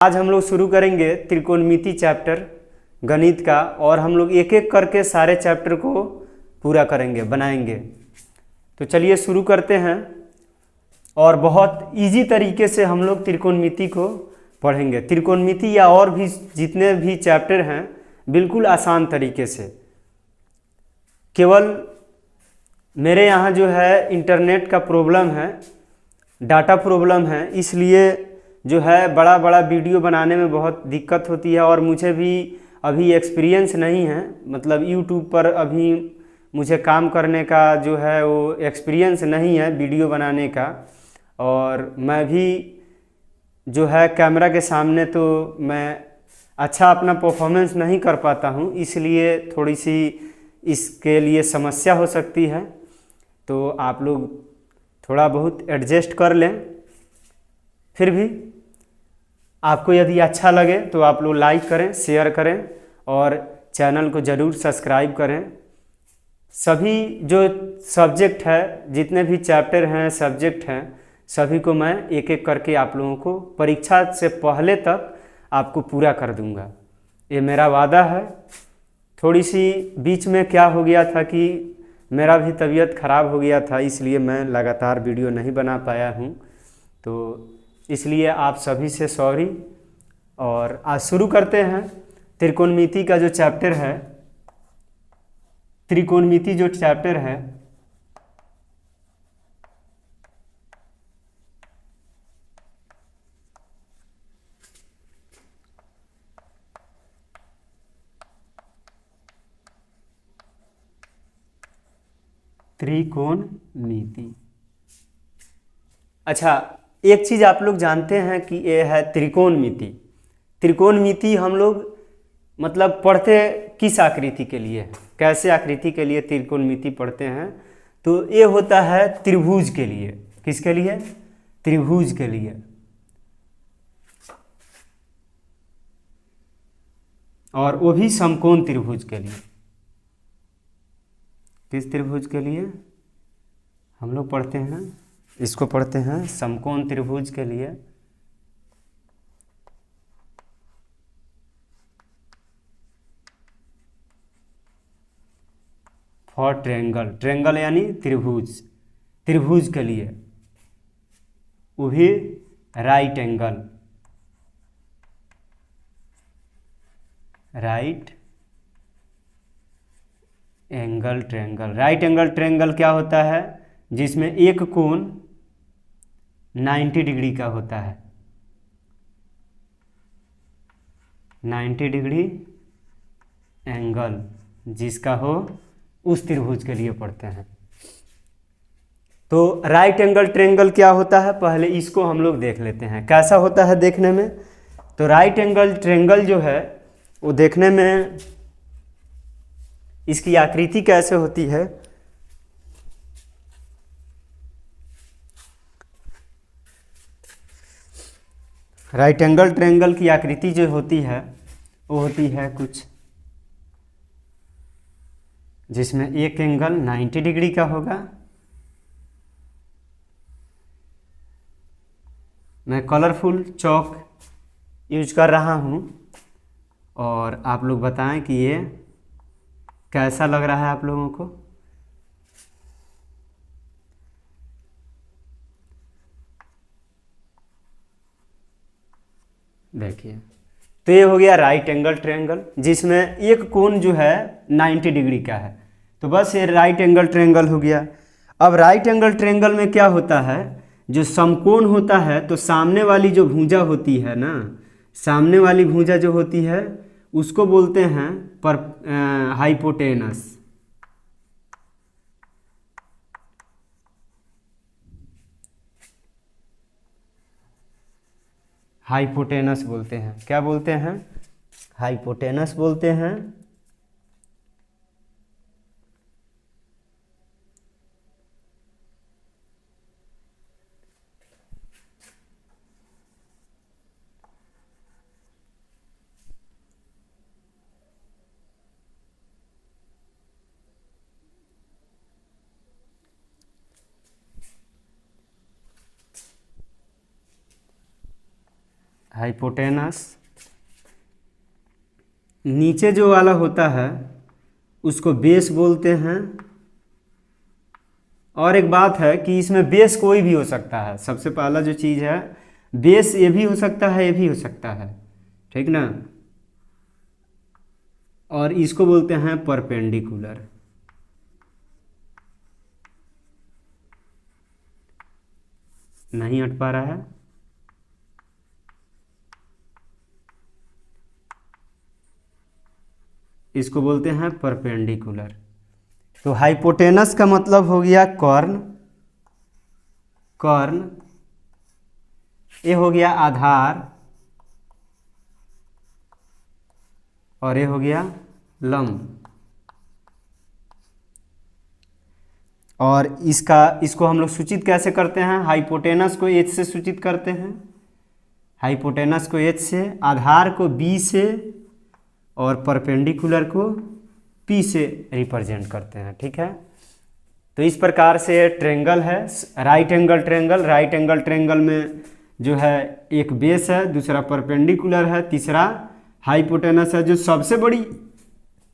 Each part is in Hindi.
आज हम लोग शुरू करेंगे त्रिकोणमिति चैप्टर गणित का, और हम लोग एक एक करके सारे चैप्टर को पूरा करेंगे, बनाएंगे। तो चलिए शुरू करते हैं। और बहुत इजी तरीके से हम लोग त्रिकोणमिति को पढ़ेंगे। त्रिकोणमिति या और भी जितने भी चैप्टर हैं बिल्कुल आसान तरीके से। केवल मेरे यहाँ जो है इंटरनेट का प्रॉब्लम है, डाटा प्रॉब्लम है, इसलिए जो है बड़ा बड़ा वीडियो बनाने में बहुत दिक्कत होती है। और मुझे भी अभी एक्सपीरियंस नहीं है, मतलब यूट्यूब पर अभी मुझे काम करने का जो है वो एक्सपीरियंस नहीं है वीडियो बनाने का। और मैं भी जो है कैमरा के सामने तो मैं अच्छा अपना परफॉर्मेंस नहीं कर पाता हूँ, इसलिए थोड़ी सी इसके लिए समस्या हो सकती है। तो आप लोग थोड़ा बहुत एडजस्ट कर लें। फिर भी आपको यदि अच्छा लगे तो आप लोग लाइक करें, शेयर करें और चैनल को ज़रूर सब्सक्राइब करें। सभी जो सब्जेक्ट है, जितने भी चैप्टर हैं, सब्जेक्ट हैं, सभी को मैं एक एक करके आप लोगों को परीक्षा से पहले तक आपको पूरा कर दूंगा, ये मेरा वादा है। थोड़ी सी बीच में क्या हो गया था कि मेरा भी तबीयत ख़राब हो गया था, इसलिए मैं लगातार वीडियो नहीं बना पाया हूँ। तो इसलिए आप सभी से सॉरी। और आज शुरू करते हैं त्रिकोणमिति का जो चैप्टर है। त्रिकोणमिति जो चैप्टर है त्रिकोणमिति। अच्छा, एक चीज़ आप लोग जानते हैं कि ये है त्रिकोणमिति। त्रिकोणमिति हम लोग मतलब पढ़ते किस आकृति के लिए है, कैसे आकृति के लिए त्रिकोणमिति पढ़ते हैं? तो ये होता है त्रिभुज के लिए। किसके लिए? त्रिभुज के लिए। और वो भी समकोण त्रिभुज के लिए। किस त्रिभुज के लिए हम लोग पढ़ते हैं? इसको पढ़ते हैं समकोण त्रिभुज के लिए। फॉर ट्रेंगल, ट्रेंगल यानी त्रिभुज, त्रिभुज के लिए, वो भी right angle, right angle triangle. Right angle triangle क्या होता है? जिसमें एक कोण 90 डिग्री का होता है, 90 डिग्री एंगल जिसका हो, उस त्रिभुज के लिए पढ़ते हैं। तो राइट एंगल ट्रेंगल क्या होता है, पहले इसको हम लोग देख लेते हैं कैसा होता है देखने में। तो राइट एंगल ट्रेंगल जो है वो देखने में इसकी आकृति कैसे होती है? राइट एंगल ट्रेंगल की आकृति जो होती है वो होती है कुछ, जिसमें एक एंगल 90 डिग्री का होगा। मैं कलरफुल चौक यूज कर रहा हूँ और आप लोग बताएं कि ये कैसा लग रहा है आप लोगों को। देखिए, तो ये हो गया राइट एंगल ट्रायंगल, जिसमें एक कोण जो है 90 डिग्री का है। तो बस ये राइट एंगल ट्रायंगल हो गया। अब राइट एंगल ट्रायंगल में क्या होता है, जो समकोण होता है तो सामने वाली जो भुजा होती है ना, सामने वाली भुजा जो होती है उसको बोलते हैं पर हाइपोटेनस। हाइपोटेनस बोलते हैं। क्या बोलते हैं? हाइपोटेनस बोलते हैं। हाइपोटेनस। नीचे जो वाला होता है उसको बेस बोलते हैं। और एक बात है कि इसमें बेस कोई भी हो सकता है। सबसे पहला जो चीज़ है, बेस ये भी हो सकता है, ये भी हो सकता है, ठीक ना। और इसको बोलते हैं परपेंडिकुलर। नहीं हट पा रहा है। इसको बोलते हैं परपेंडिकुलर। तो हाइपोटेनस का मतलब हो गया कर्ण, कर्ण। ये हो गया आधार और ये हो गया लंब। और इसको हम लोग सूचित कैसे करते हैं? हाइपोटेनस को एच से सूचित करते हैं, हाइपोटेनस को एच से, आधार को बी से और परपेंडिकुलर को पी से रिप्रेजेंट करते हैं, ठीक है। तो इस प्रकार से ट्रेंगल है, right angle triangle. Right angle triangle में जो है एक बेस है, दूसरा परपेंडिकुलर है, तीसरा हाइपोटेनस है। जो सबसे बड़ी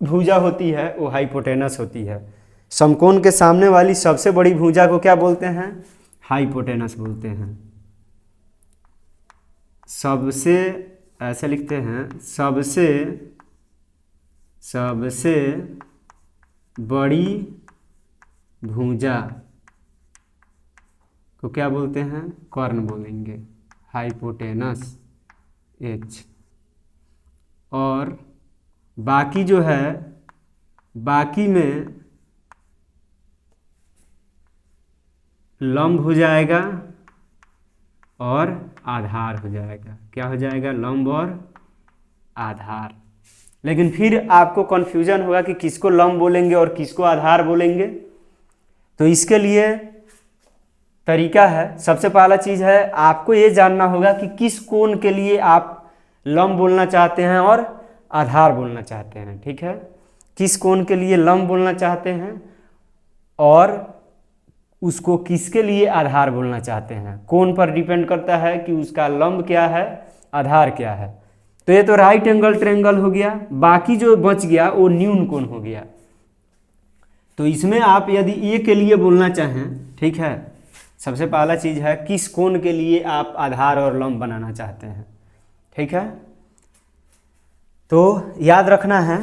भुजा होती है वो हाइपोटेनस होती है। समकोण के सामने वाली सबसे बड़ी भुजा को क्या बोलते हैं? हाइपोटेनस बोलते हैं। सबसे, ऐसे लिखते हैं, सबसे बड़ी भुजा को क्या बोलते हैं? कर्ण बोलेंगे, हाइपोटेनस एच। और बाकी जो है, बाकी में लंब हो जाएगा और आधार हो जाएगा। क्या हो जाएगा? लंब और आधार। लेकिन फिर आपको कन्फ्यूजन होगा कि किसको लंब बोलेंगे और किसको आधार बोलेंगे। तो इसके लिए तरीका है, सबसे पहला चीज़ है आपको ये जानना होगा कि किस कोण के लिए आप लंब बोलना चाहते हैं और आधार बोलना चाहते हैं, ठीक है। किस कोण के लिए लंब बोलना चाहते हैं और उसको किसके लिए आधार बोलना चाहते हैं। कोण पर डिपेंड करता है कि उसका लंब क्या है, आधार क्या है। तो ये तो राइट एंगल ट्रायंगल हो गया। बाकी जो बच गया वो न्यून कोण हो गया। तो इसमें आप यदि ए के लिए बोलना चाहें, ठीक है, सबसे पहला चीज़ है किस कोण के लिए आप आधार और लंब बनाना चाहते हैं, ठीक है। तो याद रखना है,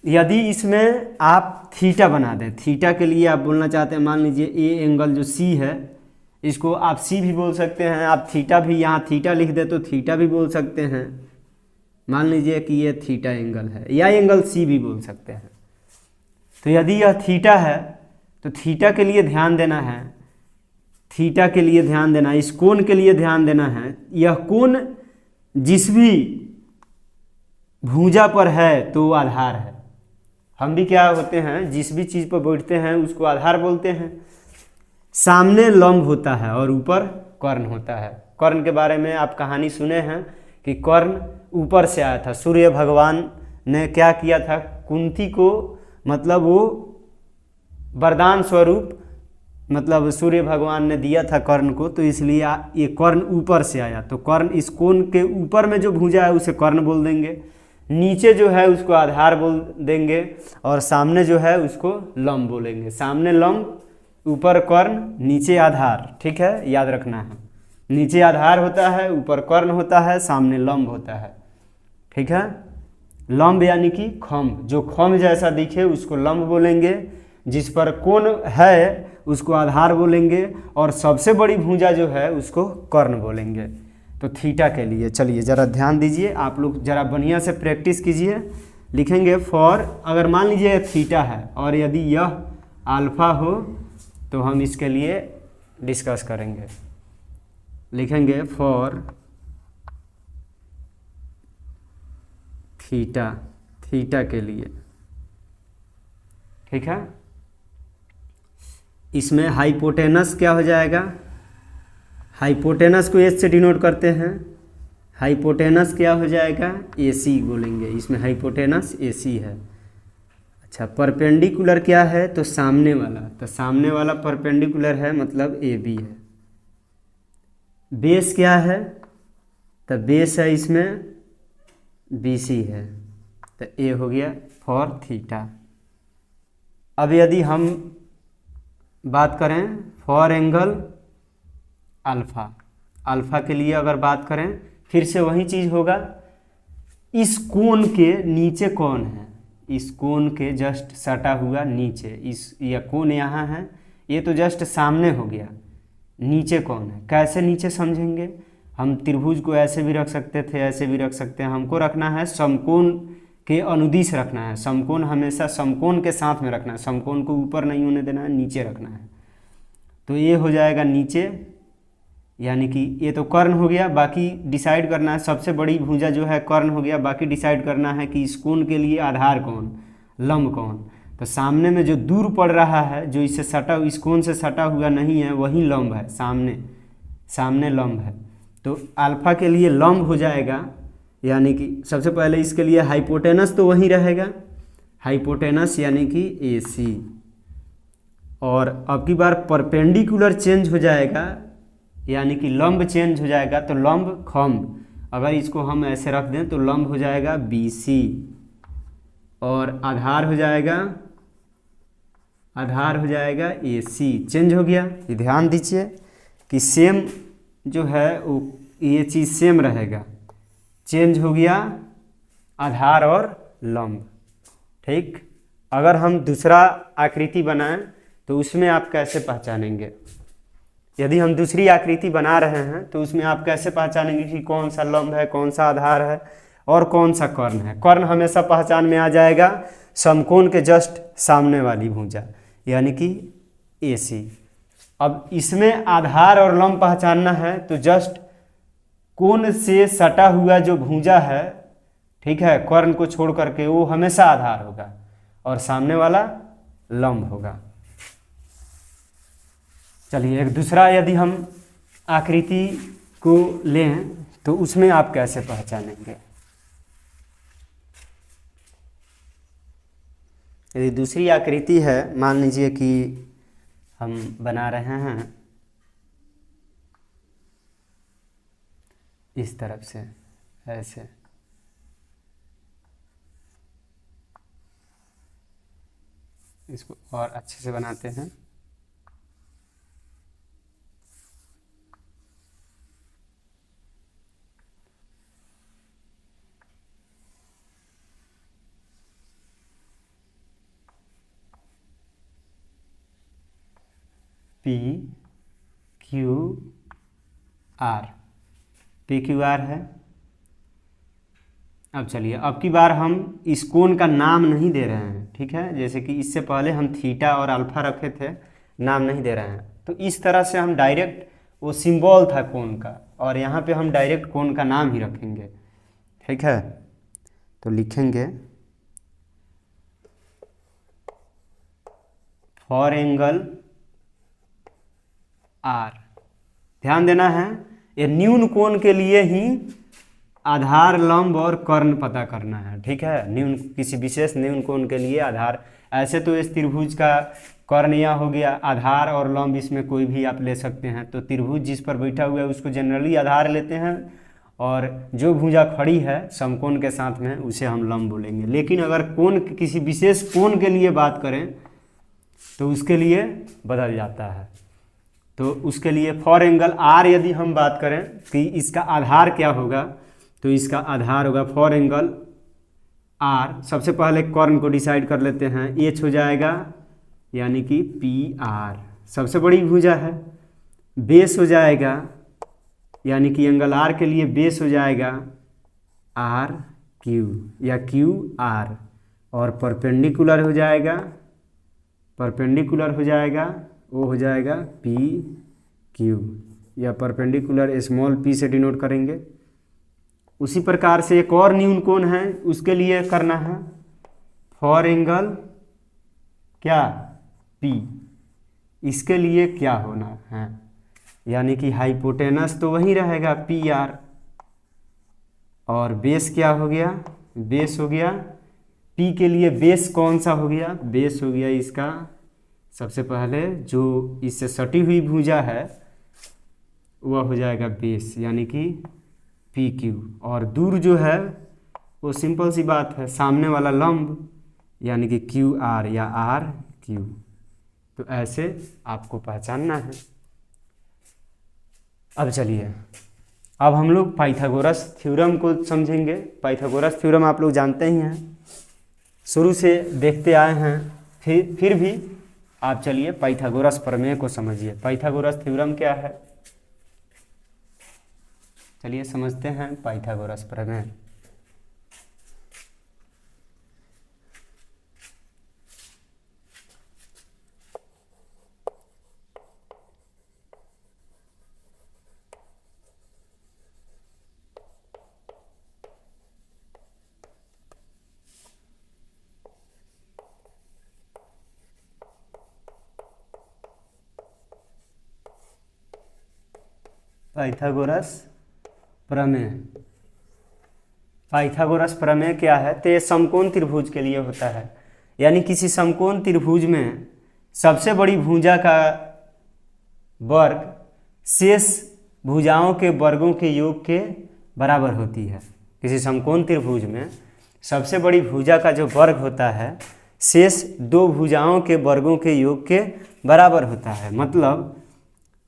यदि इसमें आप थीटा बना दें, थीटा के लिए आप बोलना चाहते हैं, मान लीजिए ए एंगल जो सी है, इसको आप सी भी बोल सकते हैं। आप थीटा भी यहाँ थीटा लिख दे तो थीटा भी बोल सकते हैं। मान लीजिए कि ये थीटा एंगल है, या एंगल सी भी बोल सकते हैं। तो यदि यह थीटा है तो थीटा के लिए ध्यान देना है, थीटा के लिए ध्यान देना, इस कोण के लिए ध्यान देना है। यह कोण जिस भी भुजा पर है तो वो आधार है। हम भी क्या होते हैं, जिस भी चीज़ पर बैठते हैं उसको आधार बोलते हैं। सामने लंब होता है और ऊपर कर्ण होता है। कर्ण के बारे में आप कहानी सुने हैं कि कर्ण ऊपर से आया था। सूर्य भगवान ने क्या किया था, कुंती को, मतलब वो वरदान स्वरूप, मतलब सूर्य भगवान ने दिया था कर्ण को, तो इसलिए ये कर्ण ऊपर से आया। तो कर्ण, इस कोण के ऊपर में जो भुजा है उसे कर्ण बोल देंगे, नीचे जो है उसको आधार बोल देंगे और सामने जो है उसको लंब बोलेंगे। सामने लंब, ऊपर कर्ण, नीचे आधार, ठीक है, याद रखना है। नीचे आधार होता है, ऊपर कर्ण होता है, सामने लंब होता है, ठीक है। लंब यानी कि खम्भ, जो खम्भ जैसा दिखे उसको लंब बोलेंगे, जिस पर कोण है उसको आधार बोलेंगे और सबसे बड़ी भुजा जो है उसको कर्ण बोलेंगे। तो थीटा के लिए चलिए ज़रा ध्यान दीजिए, आप लोग ज़रा बढ़िया से प्रैक्टिस कीजिए। लिखेंगे फॉर, अगर मान लीजिए थीटा है और यदि यह अल्फा हो तो हम इसके लिए डिस्कस करेंगे। लिखेंगे फॉर थीटा, थीटा के लिए, ठीक है। इसमें हाइपोटेनस क्या हो जाएगा, हाइपोटेनस को एच से डिनोट करते हैं। हाइपोटेनस क्या हो जाएगा, AC बोलेंगे, इसमें हाइपोटेनस AC है। अच्छा, परपेंडिकुलर क्या है, तो सामने वाला, तो सामने वाला परपेंडिकुलर है, मतलब AB है। बेस क्या है, तो बेस है इसमें BC है, तो ए हो गया फॉर थीटा। अब यदि हम बात करें फॉर एंगल अल्फ़ा, अल्फ़ा के लिए अगर बात करें फिर से वही चीज़ होगा, इस कोण के नीचे कौन है, इस कोण के जस्ट सटा हुआ नीचे, इस यह कोण यहाँ है, ये तो जस्ट सामने हो गया, नीचे कौन है। कैसे नीचे समझेंगे, हम त्रिभुज को ऐसे भी रख सकते थे, ऐसे भी रख सकते हैं, हमको रखना है समकोण के अनुदिश रखना है, समकोण हमेशा समकोण के साथ में रखना है, समकोण को ऊपर नहीं होने देना है, नीचे रखना है। तो ये हो जाएगा नीचे, यानी कि ये तो कर्ण हो गया, बाकी डिसाइड करना है, सबसे बड़ी भुजा जो है कर्ण हो गया, बाकी डिसाइड करना है कि इस कोण के लिए आधार कौन, लंब कौन। तो सामने में जो दूर पड़ रहा है, जो इससे सटा, इस कोण से सटा हुआ नहीं है, वही लंब है, सामने लंब है। तो अल्फा के लिए लंब हो जाएगा, यानी कि सबसे पहले इसके लिए हाइपोटेनस तो वही रहेगा, हाइपोटेनस यानी कि AC, और अब की बार परपेंडिकुलर चेंज हो जाएगा, यानी कि लंब चेंज हो जाएगा। तो लंब खंब, अगर इसको हम ऐसे रख दें तो लंब हो जाएगा BC, और आधार हो जाएगा AC। चेंज हो गया, ये ध्यान दीजिए कि सेम जो है वो ये चीज़ सेम रहेगा, चेंज हो गया आधार और लंब। ठीक, अगर हम दूसरा आकृति बनाएं तो उसमें आप कैसे पहचानेंगे, यदि हम दूसरी आकृति बना रहे हैं तो उसमें आप कैसे पहचानेंगे कि कौन सा लंब है, कौन सा आधार है और कौन सा कर्ण है। कर्ण हमेशा पहचान में आ जाएगा समकोण के जस्ट सामने वाली भुजा, यानी कि AC। अब इसमें आधार और लंब पहचानना है तो जस्ट कोण से सटा हुआ जो भुजा है, ठीक है, कर्ण को छोड़ करके, वो हमेशा आधार होगा और सामने वाला लंब होगा। चलिए एक दूसरा यदि हम आकृति को लें तो उसमें आप कैसे पहचानेंगे। यदि दूसरी आकृति है, मान लीजिए कि हम बना रहे हैं इस तरफ से ऐसे, इसको और अच्छे से बनाते हैं। PQR है। अब चलिए, अब की बार हम इस कोण का नाम नहीं दे रहे हैं, ठीक है, जैसे कि इससे पहले हम थीटा और अल्फा रखे थे, नाम नहीं दे रहे हैं। तो इस तरह से हम डायरेक्ट, वो सिंबल था कोण का, और यहाँ पे हम डायरेक्ट कोण का नाम ही रखेंगे, ठीक है। तो लिखेंगे फॉर एंगल R। ध्यान देना है, ये न्यून कोण के लिए ही आधार, लंब और कर्ण पता करना है, ठीक है। न्यून, किसी विशेष न्यून कोण के लिए आधार, ऐसे तो इस त्रिभुज का कर्ण यह हो गया, आधार और लंब इसमें कोई भी आप ले सकते हैं। तो त्रिभुज जिस पर बैठा हुआ है उसको जनरली आधार लेते हैं, और जो भुजा खड़ी है समकोण के साथ में उसे हम लंब बोलेंगे। लेकिन अगर कोण, किसी विशेष कोण के लिए बात करें तो उसके लिए बदल जाता है। तो उसके लिए फॉर एंगल R यदि हम बात करें कि इसका आधार क्या होगा, तो इसका आधार होगा फॉर एंगल R। सबसे पहले कर्ण को डिसाइड कर लेते हैं, H हो जाएगा, यानी कि PR, सबसे बड़ी भुजा है। बेस हो जाएगा, यानी कि एंगल R के लिए बेस हो जाएगा RQ या QR, और परपेंडिकुलर हो जाएगा, वो हो जाएगा PQ, या परपेंडिकुलर स्मॉल p से डिनोट करेंगे। उसी प्रकार से एक और न्यून कोण है, उसके लिए करना है फॉर एंगल क्या P। इसके लिए क्या होना है, यानी कि हाइपोटेनस तो वही रहेगा PR, और बेस क्या हो गया, बेस हो गया P के लिए बेस कौन सा हो गया, बेस हो गया इसका सबसे पहले जो इससे सटी हुई भुजा है वह हो जाएगा बेस, यानी कि पी क्यू, और दूर जो है वो सिंपल सी बात है, सामने वाला लंब यानी कि क्यू आर या आर क्यू। तो ऐसे आपको पहचानना है। अब चलिए, अब हम लोग पाइथागोरस थ्योरम को समझेंगे। पाइथागोरस थ्योरम आप लोग जानते ही हैं, शुरू से देखते आए हैं, फिर भी आप चलिए पाइथागोरस प्रमेय को समझिए। पाइथागोरस थ्योरम क्या है, चलिए समझते हैं पाइथागोरस प्रमेय। पाइथागोरस प्रमेय, पाइथागोरस प्रमेय क्या है, तो ये समकोण त्रिभुज के लिए होता है। यानी किसी समकोण त्रिभुज में सबसे बड़ी भुजा का वर्ग शेष भुजाओं के वर्गों के योग के बराबर होती है। किसी समकोण त्रिभुज में सबसे बड़ी भुजा का जो वर्ग होता है शेष दो भुजाओं के वर्गों के योग के बराबर होता है। मतलब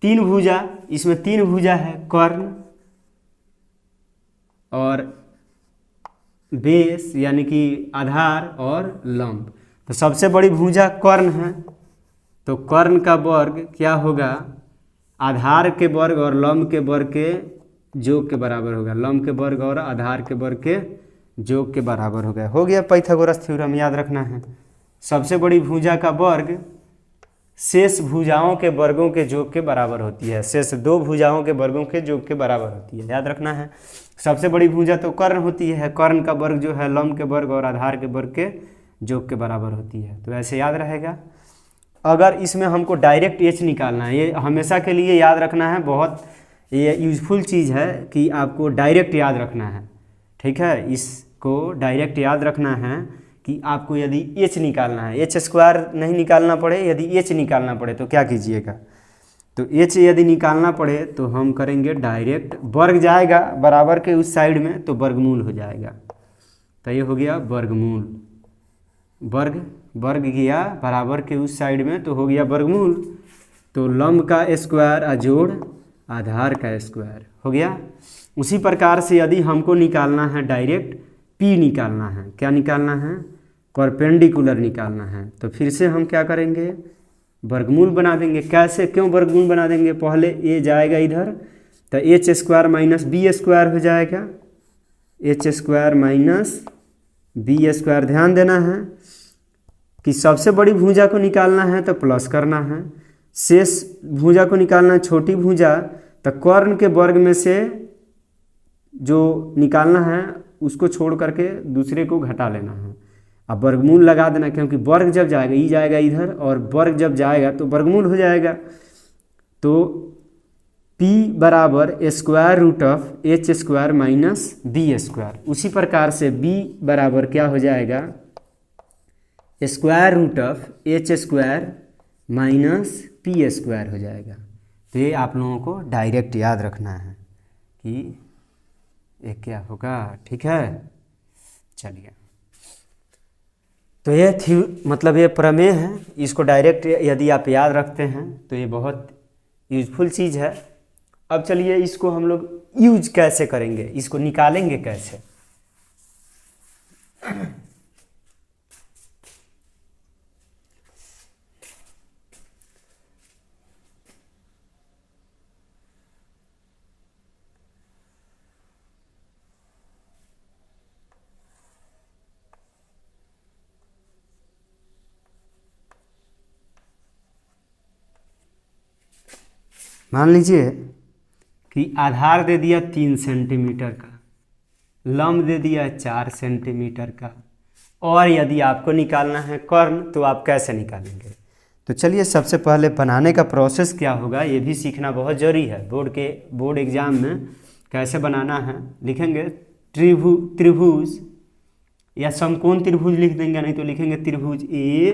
तीन भुजा, इसमें तीन भुजा है, कर्ण और बेस यानी कि आधार और लंब। तो सबसे बड़ी भुजा कर्ण है, तो कर्ण का वर्ग क्या होगा, आधार के वर्ग और लंब के वर्ग के योग के बराबर होगा। लंब के वर्ग और आधार के वर्ग के योग के बराबर होगा। हो गया पाइथागोरस थ्योरम, याद रखना है। सबसे बड़ी भुजा का वर्ग शेष भुजाओं के वर्गों के योग के बराबर होती है। शेष दो भुजाओं के वर्गों के योग के बराबर होती है, याद रखना है। सबसे बड़ी भुजा तो कर्ण होती है, कर्ण का वर्ग जो है लंब के वर्ग और आधार के वर्ग के योग के बराबर होती है। तो ऐसे याद रहेगा। अगर इसमें हमको डायरेक्ट एच निकालना है, ये हमेशा के लिए याद रखना है, बहुत ये यूजफुल चीज़ है कि आपको डायरेक्ट याद रखना है। ठीक है, इसको डायरेक्ट याद रखना है कि आपको यदि एच निकालना है, एच स्क्वायर नहीं निकालना पड़े, यदि एच निकालना पड़े तो क्या कीजिएगा, तो एच यदि निकालना पड़े तो हम करेंगे डायरेक्ट, वर्ग जाएगा बराबर के उस साइड में तो वर्गमूल हो जाएगा। तो ये हो गया वर्गमूल, वर्ग वर्ग गया बराबर के उस साइड में तो हो गया वर्गमूल। तो लंब का स्क्वायर अजोड़ आधार का स्क्वायर हो गया। उसी प्रकार से यदि हमको निकालना है डायरेक्ट पी निकालना है, क्या निकालना है, परपेंडिकुलर निकालना है, तो फिर से हम क्या करेंगे, वर्गमूल बना देंगे। कैसे, क्यों वर्गमूल बना देंगे, पहले ए जाएगा इधर तो H square minus B square हो जाएगा, H square minus B square. ध्यान देना है कि सबसे बड़ी भुजा को निकालना है तो प्लस करना है, शेष भुजा को निकालना है छोटी भुजा, तो कर्ण के वर्ग में से जो निकालना है उसको छोड़ करके दूसरे को घटा लेना है। अब वर्गमूल लगा देना, क्योंकि वर्ग जब जाएगा ई जाएगा इधर और वर्ग जब जाएगा तो वर्गमूल हो जाएगा। तो p बराबर square root of H square minus B square. उसी प्रकार से b बराबर क्या हो जाएगा, square root of H square minus P square हो जाएगा। तो ये आप लोगों को डायरेक्ट याद रखना है कि ये क्या होगा। ठीक है, चलिए, तो ये मतलब ये प्रमेय है, इसको डायरेक्ट यदि आप याद रखते हैं तो ये बहुत यूजफुल चीज़ है। अब चलिए इसको हम लोग यूज कैसे करेंगे, इसको निकालेंगे कैसे। मान लीजिए कि आधार दे दिया 3 सेंटीमीटर का, लंब दे दिया 4 सेंटीमीटर का, और यदि आपको निकालना है कर्ण तो आप कैसे निकालेंगे। तो चलिए सबसे पहले बनाने का प्रोसेस क्या होगा ये भी सीखना बहुत ज़रूरी है। बोर्ड एग्जाम में कैसे बनाना है लिखेंगे, त्रिभुज या समकोण त्रिभुज लिख देंगे, नहीं तो लिखेंगे त्रिभुज ए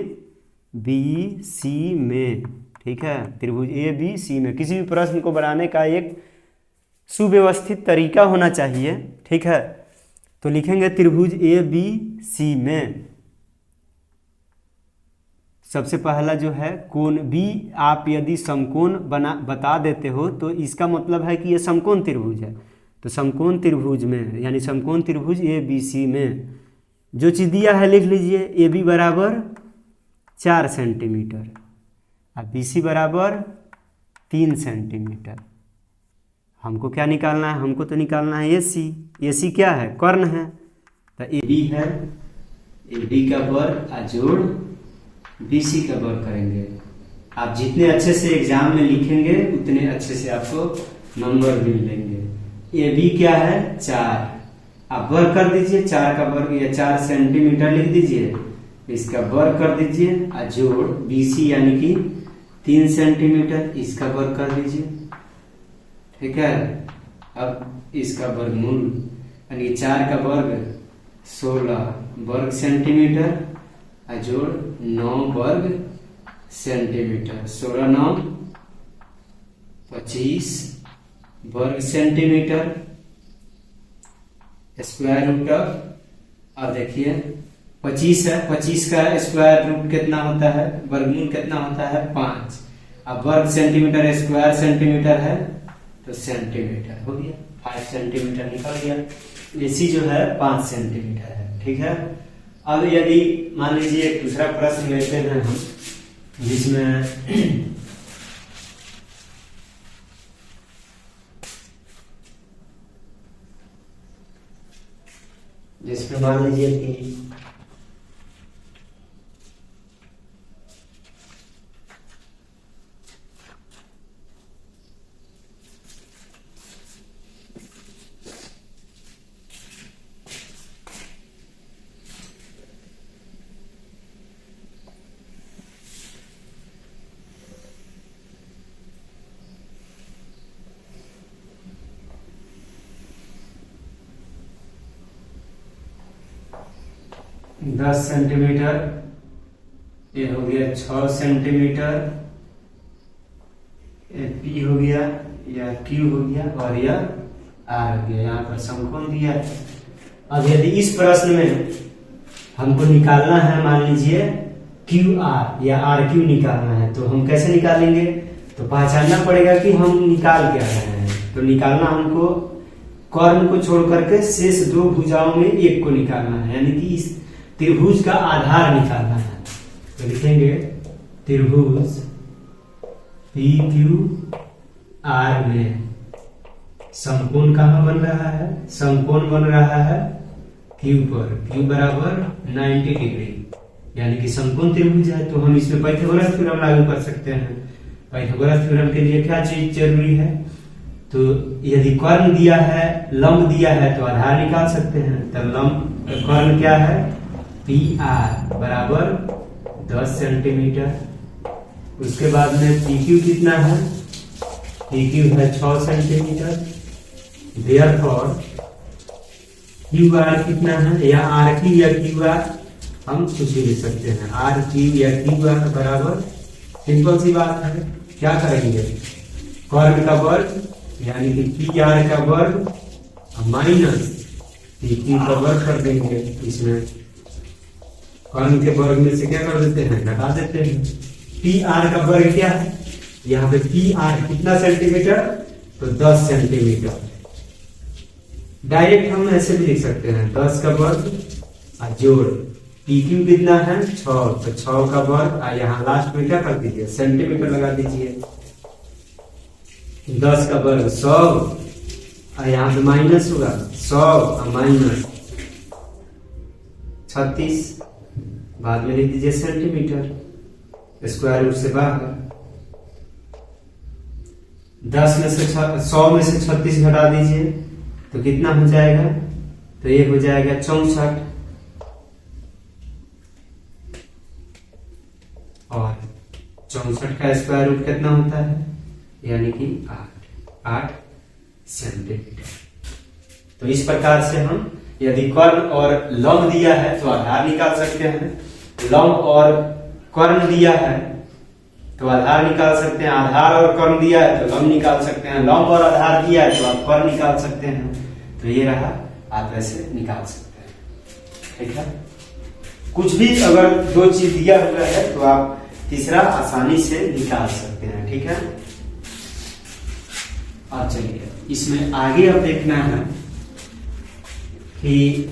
बी सी में। ठीक है, त्रिभुज ए बी सी में किसी भी प्रश्न को बनाने का एक सुव्यवस्थित तरीका होना चाहिए, ठीक है। तो लिखेंगे त्रिभुज ए बी सी में सबसे पहला जो है कोण बी, आप यदि समकोण बता देते हो तो इसका मतलब है कि ये समकोण त्रिभुज है। तो समकोण त्रिभुज में यानी समकोण त्रिभुज ए बी सी में जो चीज़ दिया है लिख लीजिए, ए बी बराबर 4 सेंटीमीटर और बी सी बराबर 3 सेंटीमीटर। हमको क्या निकालना है? हमको तो निकालना है ए सी। ए सी क्या है? कर्ण है। तो ए बी है, ए बी का वर्ग जोड़ बी सी का वर्ग करेंगे। आप जितने अच्छे से एग्जाम में लिखेंगे उतने अच्छे से आपको नंबर भी मिलेंगे। ए बी क्या है? 4, आप वर्ग कर दीजिए। 4 का वर्ग या 4 सेंटीमीटर लिख दीजिए, इसका वर्ग कर दीजिए और जोड़ बी सी यानी कि 3 सेंटीमीटर, इसका वर्ग कर दीजिए, ठीक है। अब इसका वर्गमूल यानी 4 का वर्ग 16 वर्ग सेंटीमीटर और जोड़ 9 वर्ग सेंटीमीटर। 16 9 25 वर्ग सेंटीमीटर स्क्वायर रूट ऑफ, अब देखिए 25 है, 25 का स्क्वायर रूट कितना होता है? वर्गमूल कितना होता है? 5। अब वर्ग सेंटीमीटर स्क्वायर सेंटीमीटर है तो सेंटीमीटर हो गया, 5 सेंटीमीटर निकल गया। एसी जो है 5 सेंटीमीटर है, ठीक है। अब यदि मान लीजिए एक दूसरा प्रश्न लेते हैं हम, जिसमें मान लीजिए कि दस सेंटीमीटर, ये हो गया 6 सेंटीमीटर, ये पी हो गया या क्यू हो गया और यह आर हो गया। यहाँ पर समकोण दिया है। अब यदि इस प्रश्न में हमको निकालना है मान लीजिए क्यू आर या आर क्यू निकालना है, तो हम कैसे निकालेंगे? तो पहचानना पड़ेगा कि हम निकाल क्या रहे हैं। तो निकालना हमको कर्ण को छोड़ करके शेष 2 भुजाओं में एक को निकालना है, यानी कि इस त्रिभुज का आधार निकालना है। तो लिखेंगे त्रिभुज पी क्यू आर में समकोण कहाँ बन रहा है? समकोण बन रहा है क्यू पर, क्यू बराबर 90 डिग्री, यानी कि समकोण त्रिभुज है। तो हम इसमें पाइथागोरस थ्योरम लागू कर सकते हैं। पाइथागोरस थ्योरम के लिए क्या चीज जरूरी है? तो यदि कर्ण दिया है, लंब दिया है तो आधार निकाल सकते हैं। तो लंब कर्ण क्या है? पी आर बराबर 10 सेंटीमीटर। उसके बाद में पी क्यू कितना है? पी क्यू है 6 सेंटीमीटर। देयरफॉर क्यू आर कितना है? या आर क्यू या क्यू आर हम कुछ भी ले सकते हैं। आर क्यू या क्यू आर बराबर, सिंपल सी बात है, क्या करेंगे? कर्ण का वर्ग यानी कि पी आर का वर्ग माइनस पी क्यू का वर्ग कर देंगे। इसमें कर्ण के वर्ग में से क्या कर देते हैं? घटा देते हैं। पी आर का वर्ग क्या है? यहाँ पे पी आर कितना सेंटीमीटर? तो 10 सेंटीमीटर। डायरेक्ट हम ऐसे भी लिख सकते हैं 10 का वर्ग और जोड़ पी क्यू कितना है? 6, तो 6 का वर्ग और यहाँ लास्ट में क्या कर दीजिए? सेंटीमीटर लगा दीजिए। 10 का वर्ग 100 और यहाँ पे माइनस होगा 100 और माइनस 36, बाद में लिख दीजिए सेंटीमीटर, स्क्वायर रूट से बाहर। 10 में से 100 में से 36 घटा दीजिए तो कितना हो जाएगा? तो ये हो जाएगा 64 और 64 का स्क्वायर रूट कितना होता है? यानी कि 8 सेंटीमीटर। तो इस प्रकार से हम यदि कर्ण और लंब दिया है तो आधार निकाल सकते हैं। लंब और कर्ण दिया है तो आधार निकाल सकते हैं। आधार और कर्ण दिया है तो लंब निकाल सकते हैं। लंब और आधार दिया है तो आप कर्ण निकाल सकते हैं। तो ये रहा, आप ऐसे निकाल सकते हैं। ठीक है, कुछ भी अगर दो चीज दिया हुआ है तो आप तीसरा आसानी से निकाल सकते हैं। ठीक है, अब चलिए इसमें आगे अब देखना है कि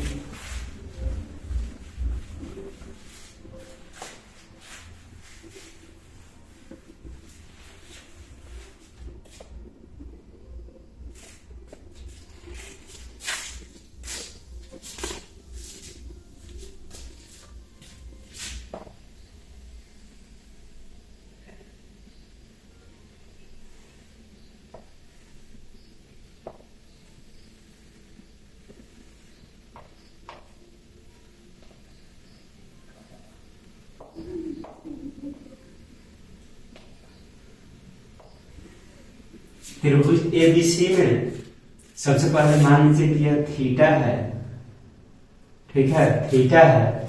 त्रिभुज एबीसी में सबसे पहले मान लीजिए कि यह थीटा है। ठीक है, थीटा है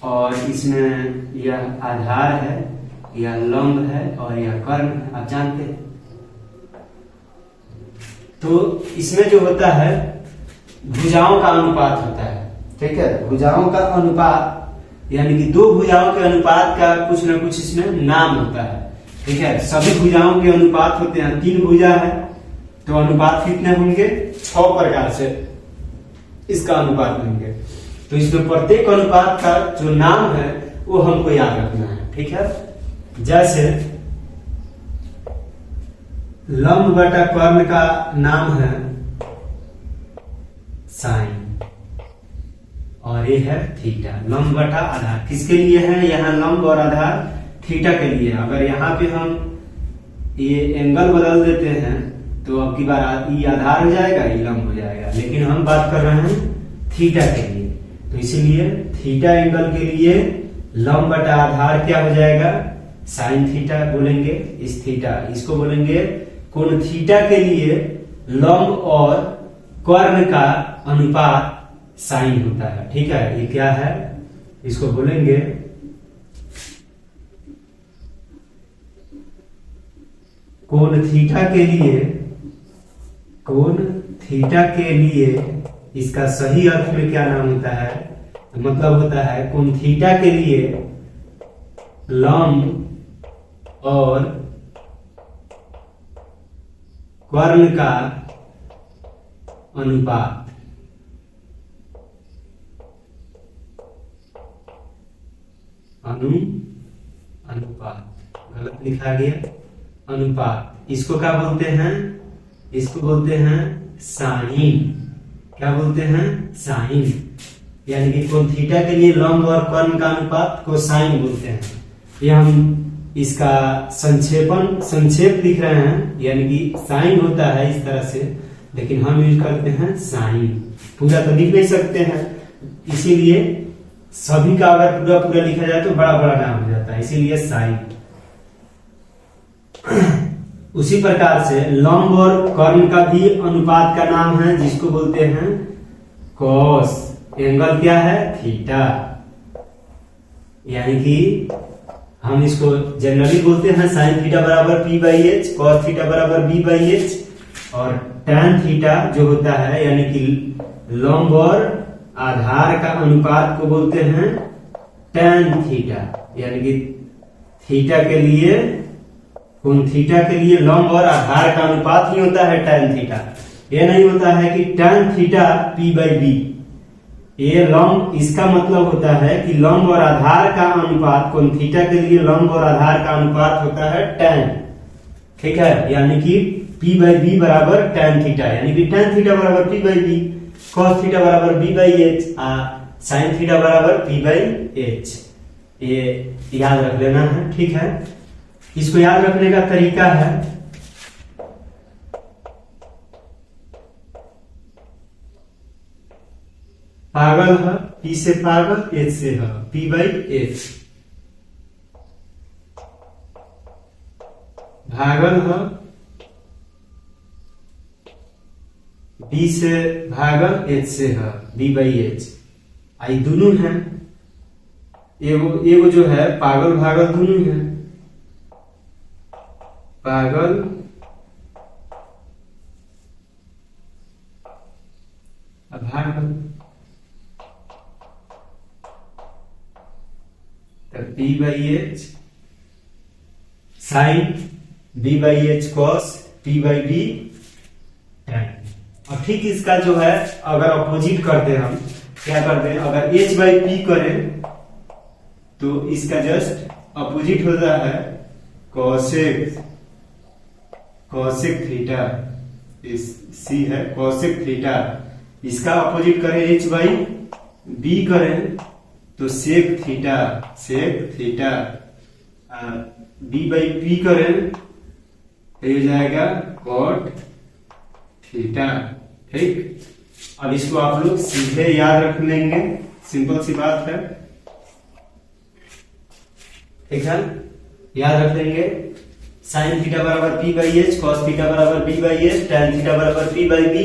और इसमें यह आधार है, यह लंब है और यह कर्ण है, आप जानते हैं। तो इसमें जो होता है भुजाओं का अनुपात होता है। ठीक है, भुजाओं का अनुपात यानी कि दो भुजाओं के अनुपात का कुछ ना कुछ इसमें नाम होता है। ठीक है, सभी भुजाओं के अनुपात होते हैं। 3 भुजा है तो अनुपात कितने होंगे? 6 प्रकार से इसका अनुपात होंगे। तो इसमें प्रत्येक अनुपात का जो नाम है वो हमको याद रखना है। ठीक है, जैसे लंब बटा कर्ण का नाम है साइन और ये है थीटा। लंब बटा आधार किसके लिए है? यहाँ लंब और आधार थीटा के लिए। अगर यहाँ पे हम ये एंगल बदल देते हैं तो अब की बार ये आधार हो जाएगा, ये लंब हो जाएगा, लेकिन हम बात कर रहे हैं थीटा के लिए। तो इसीलिए थीटा एंगल के लिए लंब बटा आधार क्या हो जाएगा? साइन थीटा बोलेंगे। इस थीटा इसको बोलेंगे कोण थीटा के लिए लंब और कर्ण का अनुपात साइन होता है। ठीक है, ये क्या है? इसको बोलेंगे कोण थीटा के लिए, कोण थीटा के लिए इसका सही अर्थ में क्या नाम होता है? तो मतलब होता है कोण थीटा के लिए लंब और कर्ण का अनुपात। अनुपात गलत लिखा गया, अनुपात। इसको क्या बोलते हैं? इसको बोलते हैं साइन। क्या बोलते हैं? साइन। यानी कि कोण थीटा के लिए लंब और कर्ण का अनुपात को साइन बोलते हैं। ये हम इसका संक्षेप लिख रहे हैं, यानी कि साइन होता है इस तरह से, लेकिन हम यूज करते हैं साइन। पूरा तो लिख नहीं सकते हैं, इसीलिए सभी का अगर पूरा पूरा लिखा जाए तो बड़ा बड़ा नाम हो जाता है, इसीलिए साइन। उसी प्रकार से लंब और कर्ण का भी अनुपात का नाम है जिसको बोलते हैं कॉस। एंगल क्या है? थीटा। यानी कि हम इसको जनरली बोलते हैं साइन थीटा बराबर P by H, cos theta बराबर बी बाई एच, और टैन थीटा जो होता है यानी कि लंब और आधार का अनुपात को बोलते हैं टैन थीटा। यानी कि थीटा के लिए, कोण थीटा के लिए लंब और आधार का अनुपात ही होता है टैन थीटा। यह नहीं होता है कि tan theta P by B. ये लंब, इसका मतलब होता है कि लंब और आधार का अनुपात, कोण थीटा के लिए लंब और आधार का अनुपात होता है टैन। ठीक है, यानी कि पी बाई बी बराबर टैन थीटा, यानी कि टैन थीटा बराबर P by B, cos theta बराबर B by H, sine theta बराबर पी बाई एच। ये याद रख लेना है। ठीक है, इसको याद रखने का तरीका है, पागल है पी से पागल, एच से है पी बाई एच। भागल है बी से भागल, एच से है बी बाई एच। आई दोनों है, एगो जो है पागल भागल दोनों है, पागल अभागल, तो P by H sine, B by H cos, P by D tan। और ठीक इसका जो है अगर अपोजिट करते हैं, हम क्या करते हैं, अगर H बाई पी करें तो इसका जस्ट अपोजिट होता है कॉसेक, कॉसेक थीटा, इस सी है कॉसेक थीटा, इसका अपोजिट करें H बाई बी करें तो sec theta, sec theta, B by P करें तो हो जाएगा कॉट थीटा। ठीक, अब इसको आप लोग सीधे याद रख लेंगे, सिंपल सी बात है। ठीक है, याद रख लेंगे साइन थीटा बराबर P by H, cos theta बराबर B by H, tan theta बराबर P बाई बी।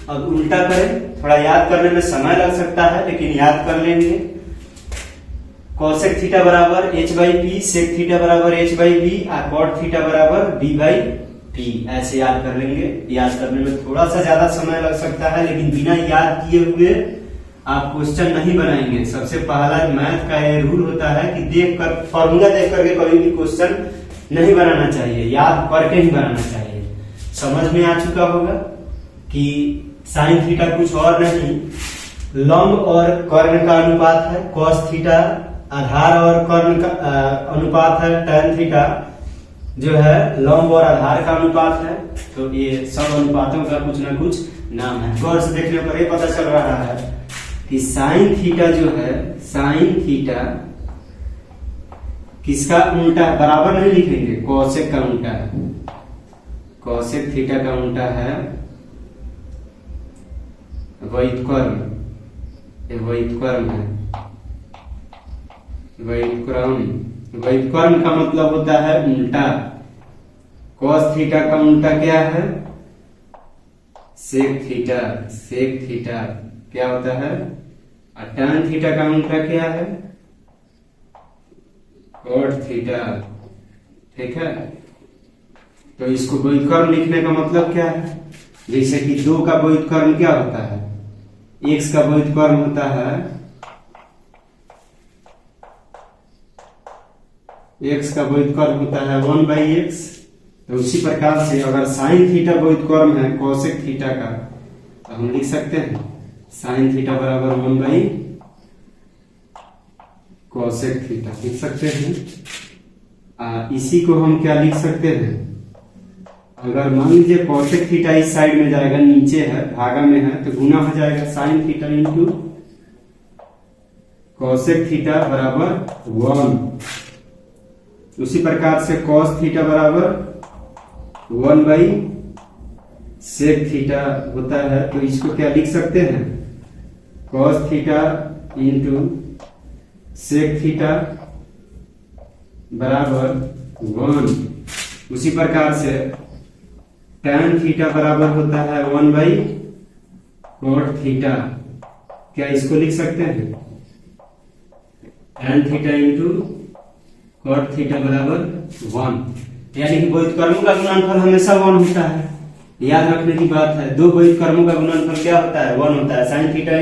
अब उल्टा करें, थोड़ा याद करने में समय लग सकता है लेकिन याद कर लेंगे। कॉसेक थीटा बराबर H by P, sec theta बराबर H बाई बी, और कॉट थीटा बराबर B बाई पी, ऐसे याद कर लेंगे। याद करने में थोड़ा सा ज्यादा समय लग सकता है लेकिन बिना याद किए हुए आप क्वेश्चन नहीं बनाएंगे। सबसे पहला मैथ का ये रूल होता है कि देखकर, फॉर्मूला देख करके कभी भी क्वेश्चन नहीं बनाना चाहिए, याद करके ही बनाना चाहिए। समझ में आ चुका होगा कि साइन थीटा कुछ और नहीं, लंब और कर्ण का अनुपात है, कॉस थीटा आधार और कर्ण का अनुपात है, टैन थीटा जो है लंब और आधार का अनुपात है। तो ये सब अनुपातों का कुछ ना कुछ नाम है। गौर से देखने पर ये पता चल रहा है कि साइन थीटा जो है, साइन थीटा किसका उल्टा है, बराबर नहीं लिखेंगे, कॉसेक का उल्टा है, कॉसेक थीटा का उल्टा है व्युत्क्रम, ये व्युत्क्रम है, व्युत्क्रम, व्युत्क्रम का मतलब होता है उल्टा। कॉस थीटा का उल्टा क्या है, सेक थीटा, सेक थीटा क्या होता है, और टैन थीटा का उल्टा क्या है, कॉट थीटा। ठीक है, तो इसको व्युत्क्रम लिखने का मतलब क्या है, जैसे कि 2 का व्युत्क्रम क्या होता है, x का व्युत्क्रम होता है, x का व्युत्क्रम होता है 1 बाई एक्स। तो उसी प्रकार से अगर साइन थीटा व्युत्क्रम है कॉसेक थीटा का, तो हम लिख सकते हैं साइन थीटा बराबर 1 बाई कॉसेक थीटा लिख सकते हैं। इसी को हम क्या लिख सकते हैं, अगर मान लीजिए कॉसेक थीटा इस साइड में जाएगा, नीचे है, भागा में है, तो गुना हो जाएगा sine theta into cosec theta बराबर 1। उसी प्रकार से कॉस थीटा बराबर 1 बाई सेक थीटा होता है, तो इसको क्या लिख सकते हैं, cos theta into sec theta बराबर 1। उसी प्रकार से टैन थीटा बराबर होता है 1 बाई कॉट थीटा, क्या इसको लिख सकते हैं, tan theta into cot theta बराबर 1। यानी कि व्युत्क्रमों का गुणनफल हमेशा 1 होता है, याद रखने की बात है। 2 व्युत्क्रमों का गुणनफल क्या होता है, 1 होता है। साइन थीटा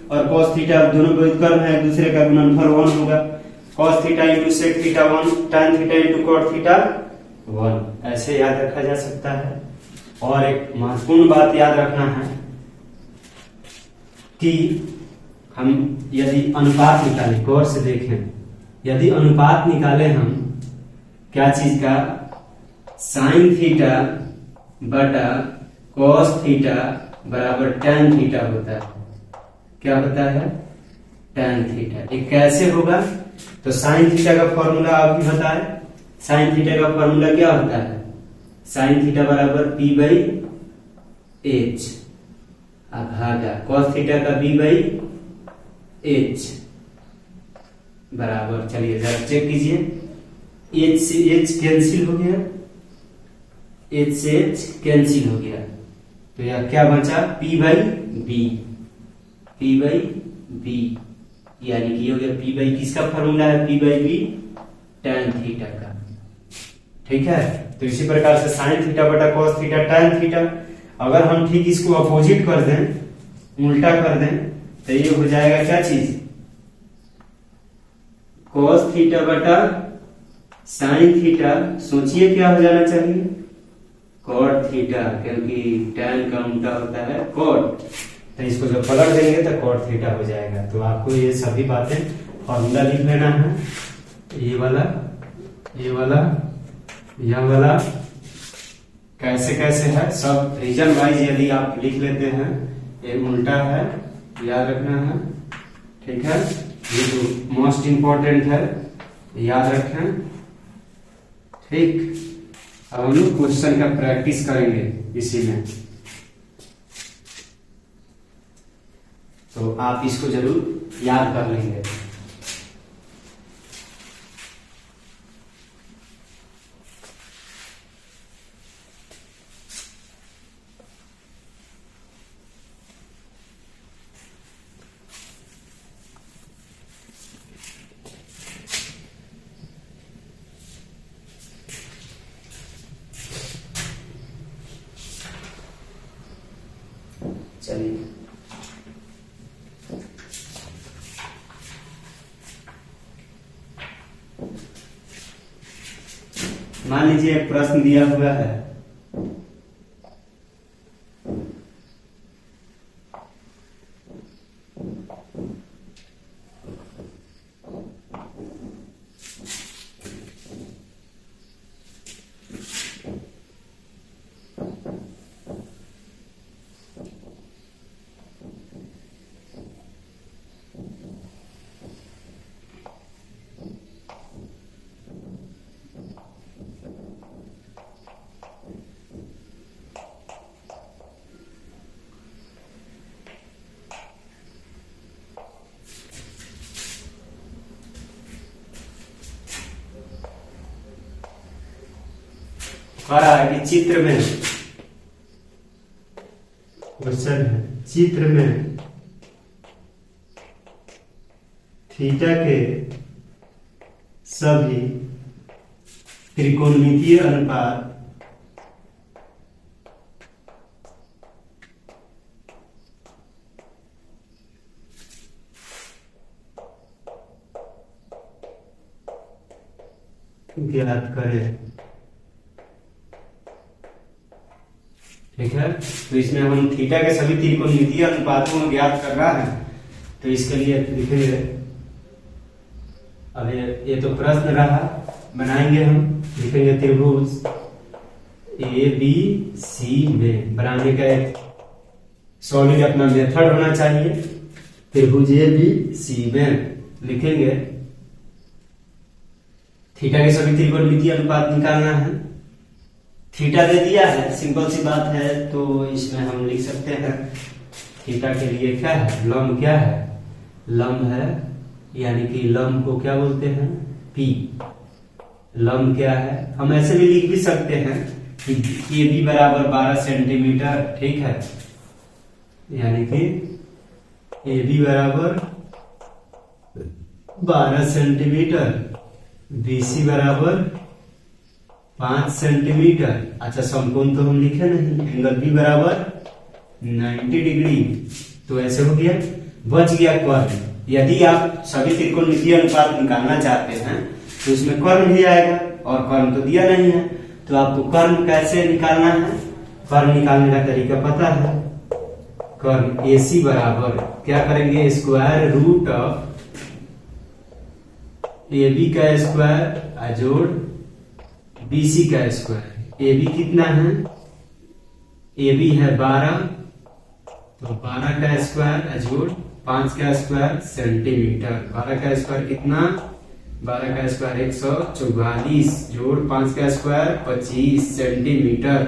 और कॉस थीटा दोनों व्युत्क्रम है, एक दूसरे का गुणनफल 1 होगा। Cos theta into sec theta 1, tan theta into cot theta 1, ऐसे याद रखा जा सकता है। और एक महत्वपूर्ण बात याद रखना है कि हम यदि अनुपात निकालें, गौर से देखें, यदि अनुपात निकालें हम क्या चीज का, साइन थीटा बटा कॉस थीटा बराबर टैन थीटा होता है। क्या होता है, टैन थीटा। ये कैसे होगा, तो साइन थीटा का फॉर्मूला आप भी बताएं। साइन थीटा का फॉर्मूला क्या होता है, साइन थीटा बराबर P बाई एच भागा कॉस थीटा का B बाई एच बराबर, चलिए जरा चेक कीजिए, एच से एच कैंसिल हो गया, एच से एच कैंसिल हो गया, तो यह क्या बचा, P by B, P by B, यानी कि हो गया P बाई, किसका फॉर्मूला है, P by B tan theta का। ठीक है। तो इसी प्रकार से साइन थीटा बटा कॉस थीटा tan थीटा, अगर हम ठीक इसको अपोजिट कर दें, उल्टा कर दें, तो ये हो जाएगा क्या चीज, कॉस थीटा बटा साइन थीटा। सोचिए क्या हो जाना चाहिए, कॉट थीटा, क्योंकि tan का उल्टा होता है कॉट। तो इसको जब पलट देंगे तो कॉट थीटा हो जाएगा। तो आपको ये सभी बातें फॉर्मूला लिख लेना है, ये वाला, ये वाला, यह वाला, कैसे कैसे है सब रीजन वाइज यदि आप लिख लेते हैं, ये उल्टा है, याद रखना है, ठीक है। ये जो मोस्ट इंपॉर्टेंट है याद रखें, ठीक। अब हम लोग क्वेश्चन का प्रैक्टिस करेंगे इसी में, तो आप इसको जरूर याद कर लेंगे। चलिए, मान लीजिए एक प्रश्न दिया हुआ है, कह रहा है कि चित्र में, क्वेश्चन है, चित्र में थीटा के सभी त्रिकोणमितीय अनुपात ज्ञात करें, ठीक है। तो इसमें हम थीटा के सभी त्रिकोणमितीय अनुपातों को ज्ञात कर रहा है, तो इसके लिए लिखेंगे, अब ये तो प्रश्न रहा, बनाएंगे हम, लिखेंगे त्रिभुज ए बी सी में, बनाने का एक सॉलिड अपना मेथड होना चाहिए। त्रिभुज ए बी सी में लिखेंगे, थीटा के सभी त्रिकोणमितीय अनुपात निकालना है। थीटा दे दिया है, सिंपल सी बात है, तो इसमें हम लिख सकते हैं थीटा के लिए क्या है, लंब क्या है, लंब है, यानी कि लंब को क्या बोलते हैं, पी। लंब क्या है, हम ऐसे भी लिख भी सकते हैं कि ए बी बराबर 12 सेंटीमीटर, ठीक है, यानी कि ए बी बराबर 12 सेंटीमीटर, बी सी बराबर 5 सेंटीमीटर। अच्छा, समकोण तो हम लिखे नहीं, एंगल बी बराबर 90 डिग्री। तो ऐसे हो गया, बच गया कर्ण। यदि आप सभी त्रिकोणमितीय अनुपात निकालना चाहते हैं तो इसमें कर्ण भी आएगा, और कर्ण तो दिया नहीं है, तो आपको कर्ण कैसे निकालना है, कर्ण निकालने का तरीका पता है। कर्ण ए सी बराबर क्या करेंगे, square root of A B का स्क्वायर अजोड़ बी सी का स्क्वायर। ए बी कितना है, ए बी है 12, तो 12 का स्क्वायर अजोड़ 5 का स्क्वायर सेंटीमीटर। 12 का स्क्वायर कितना, 12 का स्क्वायर 144 जोड़ 5 का स्क्वायर 25 सेंटीमीटर।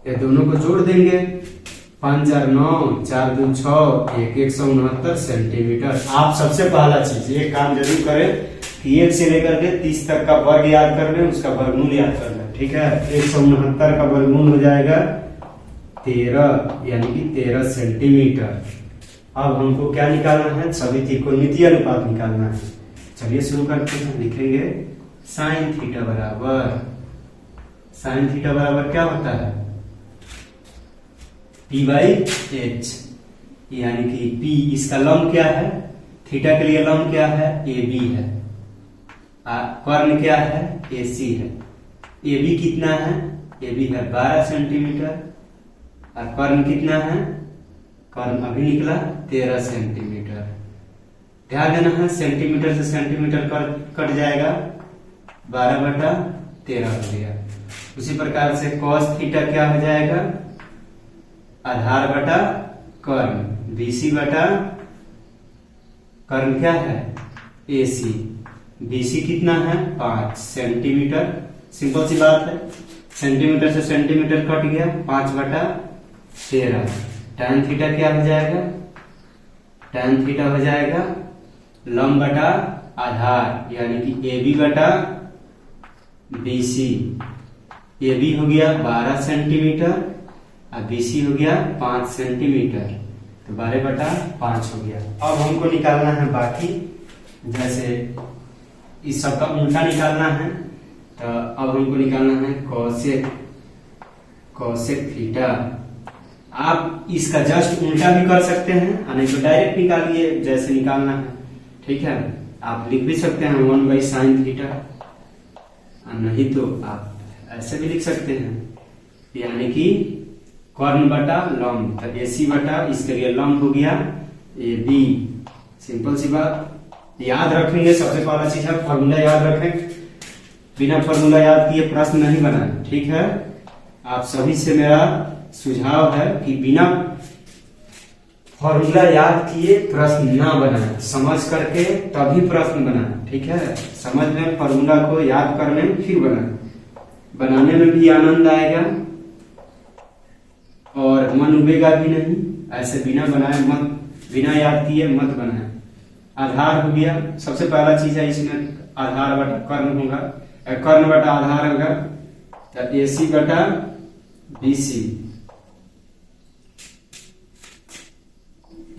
ये दोनों को जोड़ देंगे, 5 4 9, 4 2 6, 1 169 सेंटीमीटर। आप सबसे पहला चीज ये काम जरूर करें कि 1 से लेकर के 30 तक का वर्ग याद कर लें, उसका वर्गमूल याद कर लें, ठीक है। 169 का वर्गमूल हो जाएगा 13, यानी कि 13 सेंटीमीटर। अब हमको क्या निकालना है, सभी त्रिकोणमितीय अनुपात निकालना है। चलिए शुरू करते हैं, लिखेंगे साइन थीटा बराबर साइन थीटा बराबर क्या होता है, P/H, यानी कि P इसका लंब क्या है, थीटा के लिए लंब क्या है, AB है, कर्ण क्या है, AC है। AB कितना है, AB है 12 सेंटीमीटर, और कर्ण कितना है, कर्ण अभी निकला 13 सेंटीमीटर। ध्यान देना है, सेंटीमीटर से सेंटीमीटर कट जाएगा, 12/13 हो गया। उसी प्रकार से cos थीटा क्या हो जाएगा, आधार बटा कर्ण, BC बटा कर्ण क्या है, AC। BC कितना है, 5 सेंटीमीटर। सिंपल सी बात है, सेंटीमीटर से सेंटीमीटर कट गया, 5/13। tan थीटा क्या हो जाएगा, tan थीटा हो जाएगा लंब बटा आधार, यानी कि AB बटा BC। AB हो गया 12 सेंटीमीटर और BC हो गया 5 सेंटीमीटर, तो 12/5 हो गया। अब हमको निकालना है बाकी, जैसे इस सब का उल्टा निकालना है, तो अब हमको निकालना है कोसेक थीटा। आप इसका जस्ट उल्टा भी कर सकते हैं, नहीं तो डायरेक्ट निकालिए जैसे निकालना है, ठीक है। आप लिख भी सकते हैं 1/sin थीटा, नहीं तो आप ऐसे भी लिख सकते हैं, यानी कि कर्ण बटा लंब, तो AC बटा इसके लिए लंब हो गया AB। सिंपल सी बात, याद रखेंगे। सबसे पहला चीज है फॉर्मूला याद रखें, बिना फॉर्मूला याद किए प्रश्न नहीं बनाए, ठीक है। आप सभी से मेरा सुझाव है कि बिना फॉर्मूला याद किए प्रश्न ना बनाए, समझ करके तभी प्रश्न बनाए, ठीक है। समझ लें फॉर्मूला को, याद कर लें, फिर बनाए, बनाने में भी आनंद आएगा और मन उबेगा भी नहीं। ऐसे बिना बनाए मत, बिना याद किए मत बनाए। आधार हो गया, सबसे पहला चीज है इसमें आधार बटा कर्ण होगा, कर्ण बटा आधार होगा, तो AC बटा BC।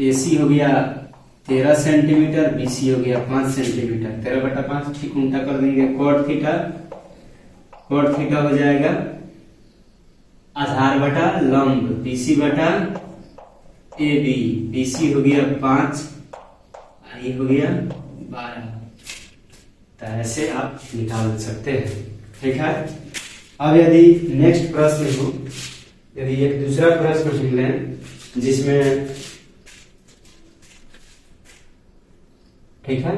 AC हो गया 13 सेंटीमीटर, BC हो गया 5 सेंटीमीटर, 13/5 ठीक उल्टा कर देंगे। cot थीटा हो जाएगा आधार बटा लंब, BC बटा AB। BC हो गया 5, ये हो गया 12, तो ऐसे आप निकाल सकते हैं, ठीक है। अब यदि नेक्स्ट प्रश्न हो, यदि एक दूसरा प्रश्न सुन लें जिसमें, ठीक है,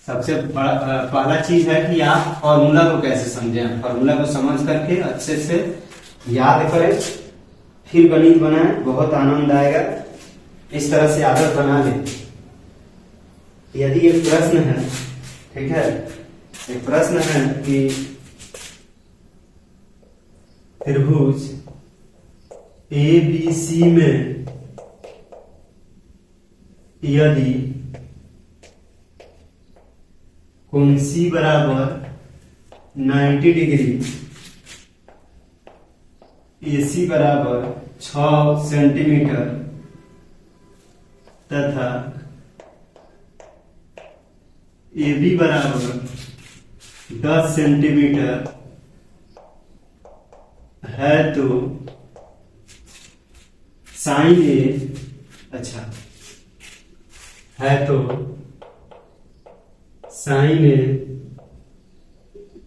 सबसे पहला चीज है कि आप फॉर्मूला को कैसे समझें। फॉर्मूला को समझ करके अच्छे से याद करें, फिर गणित बनाएं, बहुत आनंद आएगा। इस तरह से आदत बना लें। यदि एक प्रश्न है, ठीक है, एक प्रश्न है कि त्रिभुज ABC में यदि कोण C बराबर 90 डिग्री, AC बराबर 6 सेंटीमीटर तथा AB बराबर 10 सेंटीमीटर है, तो साइन A, अच्छा है, तो sine A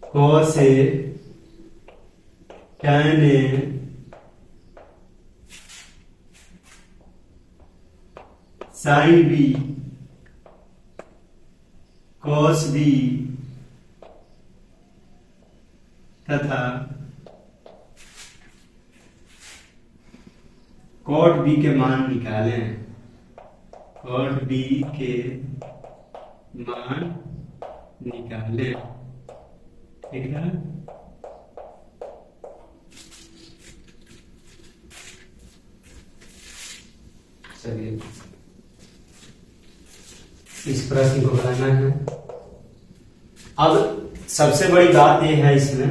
cos A tan A sine B cos B तथा cot B के मान निकालें। cot B के मान निकालें, ठीक है। चलिए इस प्रश्न को बनाना है। अब सबसे बड़ी बात यह है इसमें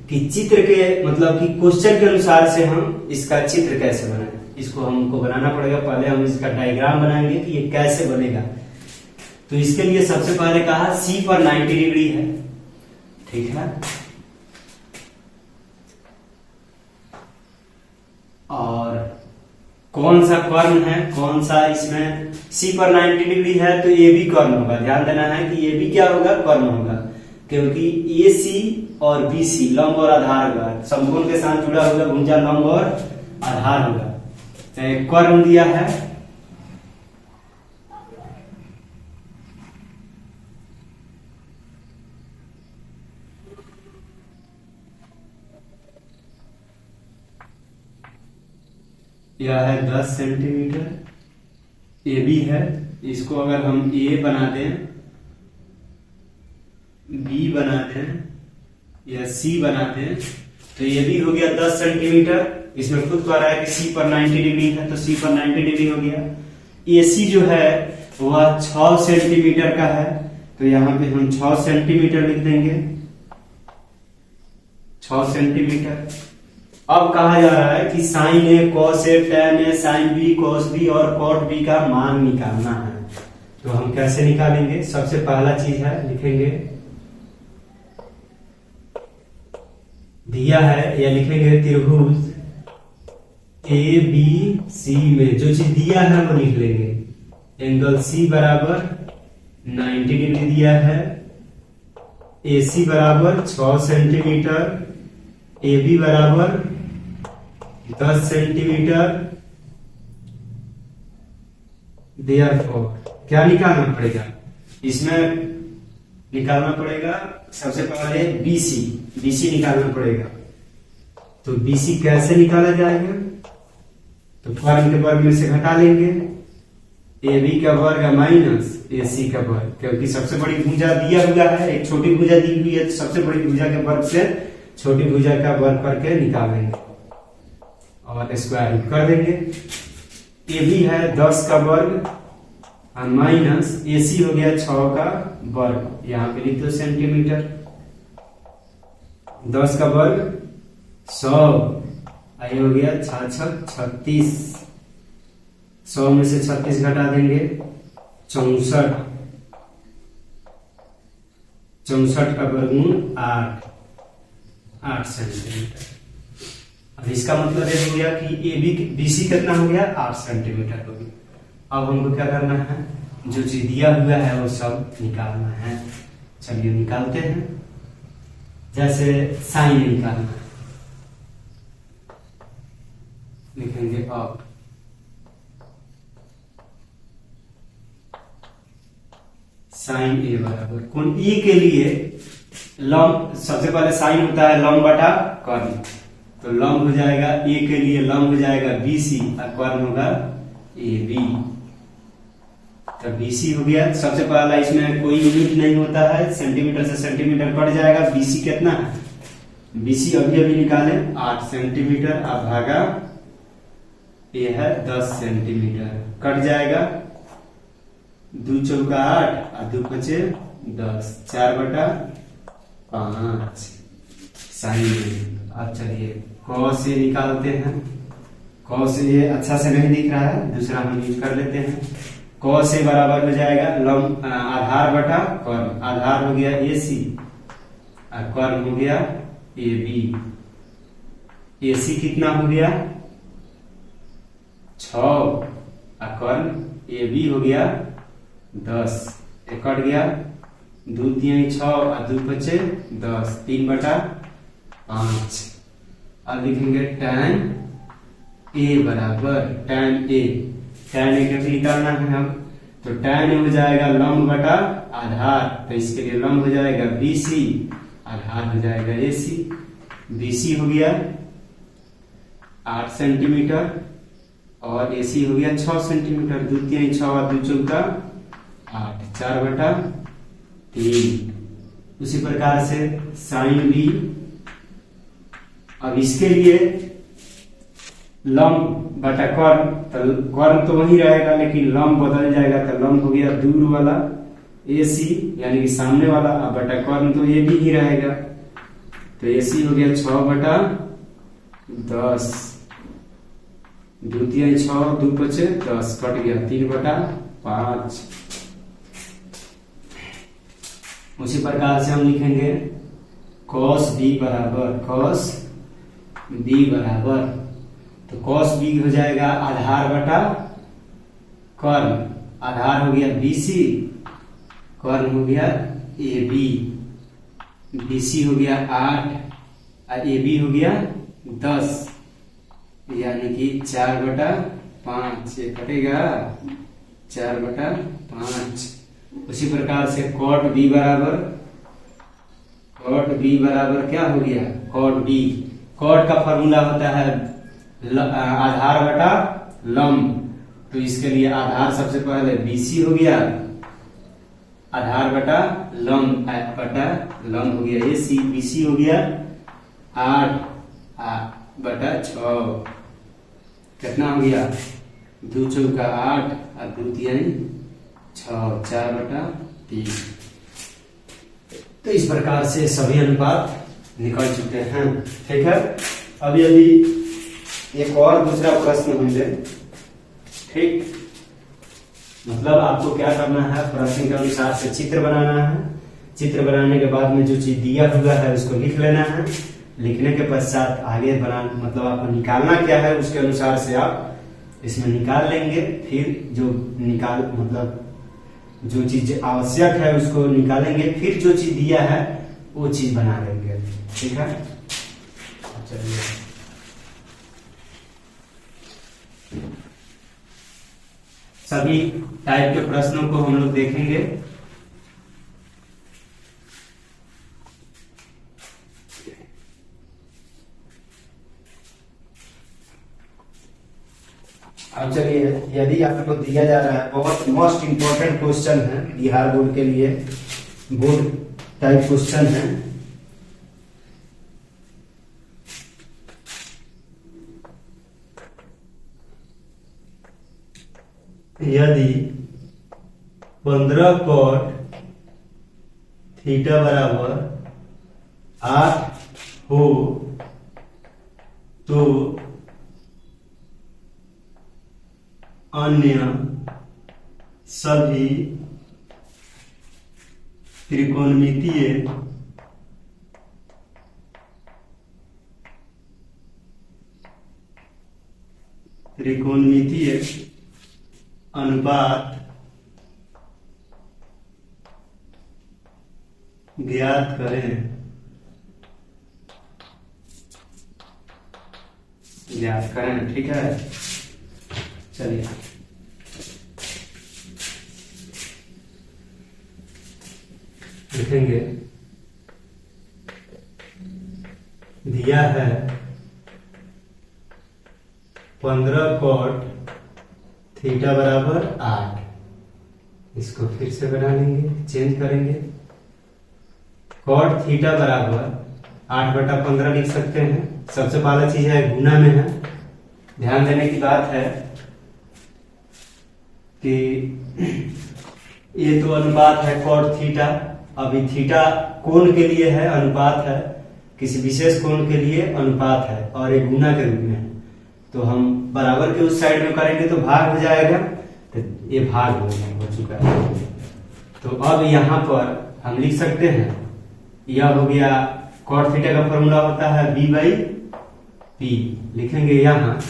कि चित्र के, मतलब कि क्वेश्चन के अनुसार से हम इसका चित्र कैसे बनाएं। इसको हमको बनाना पड़ेगा। पहले हम इसका डायग्राम बनाएंगे कि ये कैसे बनेगा। तो इसके लिए सबसे पहले कहा सी पर 90 डिग्री है, ठीक है। और कौन सा कर्ण है, कौन सा इसमें सी पर 90 डिग्री है तो ए बी कर्ण होगा। ध्यान देना है कि ए बी क्या होगा, कर्ण होगा, क्योंकि ए सी और बी सी लंब और आधार होगा, समकोण के साथ जुड़ा हुआ भुजा लंब और आधार होगा। तो एक कर्ण दिया है, यह है 10 सेंटीमीटर। ए बी है, इसको अगर हम ए बना दें, बी बना दें या सी बना दें तो ये भी हो गया 10 सेंटीमीटर। इसमें खुद कह रहा है कि सी पर 90 डिग्री है तो सी पर 90 डिग्री हो गया। ए सी जो है वह 6 सेंटीमीटर का है, तो यहां पे हम 6 सेंटीमीटर लिख देंगे, 6 सेंटीमीटर। अब कहा जा रहा है कि sign A, cos A, ten A, sine B, cos B और कॉट बी का मान निकालना है। तो हम कैसे निकालेंगे? सबसे पहला चीज है, लिखेंगे दिया है या लिखेंगे त्रिभुज ए बी सी में जो चीज दिया है वो लिख लेंगे। एंगल सी बराबर 90 डिग्री दिया है, ए सी बराबर 6 सेंटीमीटर, ए बी बराबर 10 सेंटीमीटर। देयरफॉर क्या निकालना पड़ेगा? इसमें निकालना पड़ेगा सबसे पहले बीसी, बीसी निकालना पड़ेगा। तो बीसी कैसे निकाला जाएगा? तो कर्ण के वर्ग में से घटा लेंगे, ए बी का वर्ग माइनस ए सी का वर्ग, क्योंकि सबसे बड़ी भुजा दिया हुआ है, एक छोटी भुजा दी हुई है, तो सबसे बड़ी भुजा के वर्ग से छोटी भुजा का वर्ग करके निकालेंगे और स्क्वायर रूट कर देंगे। ए बी है 10 का वर्ग और माइनस ए सी हो गया 6 का वर्ग, यहां पे लिख दो सेंटीमीटर। 10 का वर्ग 100, ये हो गया 36, 100 में से 36 घटा देंगे 64, 64 का वर्गमूल 8 सेंटीमीटर। अब इसका मतलब ये हो गया कि ए बी बी सी कितना हो गया? 8 सेंटीमीटर हो गया। अब हमको क्या करना है? जो चीज दिया हुआ है वो सब निकालना है। चलिए निकालते हैं। जैसे साइन निकालना है, लिखेंगे अब साइन ए बराबर कोण ई के लिए लंब, सबसे पहले साइन होता है लंब बटा कर्ण, तो लंब हो जाएगा ए के लिए लंब हो जाएगा बीसी और कर्ण होगा ए बी। तो बीसी हो गया। सबसे पहला इसमें कोई यूनिट नहीं होता है, सेंटीमीटर से सेंटीमीटर कट जाएगा। बीसी कितना है? बीसी अभी अभी निकाले 8 सेंटीमीटर, अब भागा ये है 10 सेंटीमीटर, कट जाएगा 2 चौका 8 और 2 पचे 10, 4/5 साइन। अब चलिए कॉस ए निकालते हैं। कॉस ए अच्छा से नहीं दिख रहा है, दूसरा हम यूज कर लेते हैं। कॉस ए बराबर हो जाएगा लंब आधार बटा कर्ण, आधार हो गया ए सी और कर्ण हो गया ए बी। ए सी कितना हो गया? 6 और कर्ण ए बी हो गया 10, एक कट गया 2 3 6 और 2 पचे 10, 3/5। अब लिखेंगे tan ए बराबर tan ए, tan ए कैसे निकालना है हम? तो tan ए हो जाएगा लंब बटा आधार, तो इसके लिए लंब हो जाएगा बीसी, आधार हो जाएगा एसी। बीसी हो गया 8 सेंटीमीटर और एसी हो गया 6 सेंटीमीटर। 2 3 6 और 2 चौका 8, 4/3। उसी प्रकार से साइन बी, अब इसके लिए लंब बटा कर्ण, तो कर्ण तो वही रहेगा लेकिन लंब बदल जाएगा, तो लंब हो गया दूर वाला ए सी यानी कि सामने वाला, अब बटा कर्ण तो ये भी ही रहेगा, तो ए सी हो गया 6/10 द्वितीय 6, 2 5 10, कट गया 3/5। उसी प्रकार से हम लिखेंगे cos b बराबर, तो cos b हो जाएगा आधार बटा कर्ण, आधार हो गया BC, कर्ण हो गया AB, BC हो गया 8 और AB हो गया 10, यानी कि 4/5, ये कटेगा 4/5। उसी प्रकार से cot b बराबर क्या हो गया, cot b, cot का फॉर्मूला होता है आधार बटा लंब, तो इसके लिए आधार सबसे पहले BC हो गया, आधार बटा लंब हो गया AC, BC हो गया 8/6, कितना हो गया 2 चौका 8 और 2 तिहाई 6, 4/3। तो इस प्रकार से सभी अनुपात निकल चुके हैं। ठीक है, अब यदि एक और दूसरा प्रश्न हम ले, ठीक, मतलब आपको क्या करना है, प्रश्न के अनुसार से चित्र बनाना है, चित्र बनाने के बाद में जो चीज दिया हुआ है उसको लिख लेना है, लिखने के पश्चात आगे मतलब आपको निकालना क्या है उसके अनुसार से आप इसमें निकाल लेंगे, फिर जो मतलब जो चीज आवश्यक है उसको निकालेंगे, फिर जो चीज दिया है वो चीज बना लेंगे। ठीक है, चलिए सभी टाइप के प्रश्नों को हम लोग देखेंगे। अब चलिए, यदि आपको दिया जा रहा है, बहुत मोस्ट इंपॉर्टेंट क्वेश्चन है बिहार बोर्ड के लिए, बोर्ड टाइप क्वेश्चन है। यदि 15 cot थीटा बराबर 8 हो तो अन्य सभी त्रिकोणमितीय अनुपात ज्ञात करें। ठीक है, चलिए लिखेंगे, दिया है 15 cot थीटा बराबर 8, इसको फिर से बना लेंगे, चेंज करेंगे, cot थीटा बराबर 8/15 लिख सकते हैं। सबसे पहला चीज है गुना में है, ध्यान देने की बात है कि ये तो अनुपात है cot थीटा, अभी थीटा कोण के लिए है, अनुपात है, किसी विशेष कोण के लिए अनुपात है, और एक गुना के रूप में है, तो हम बराबर के उस साइड में करेंगे तो भाग हो जाएगा, तो ये भाग हो चुका है। तो अब यहाँ पर हम लिख सकते हैं, यह हो गया cot थीटा का फॉर्मूला होता है B/P, लिखेंगे यहाँ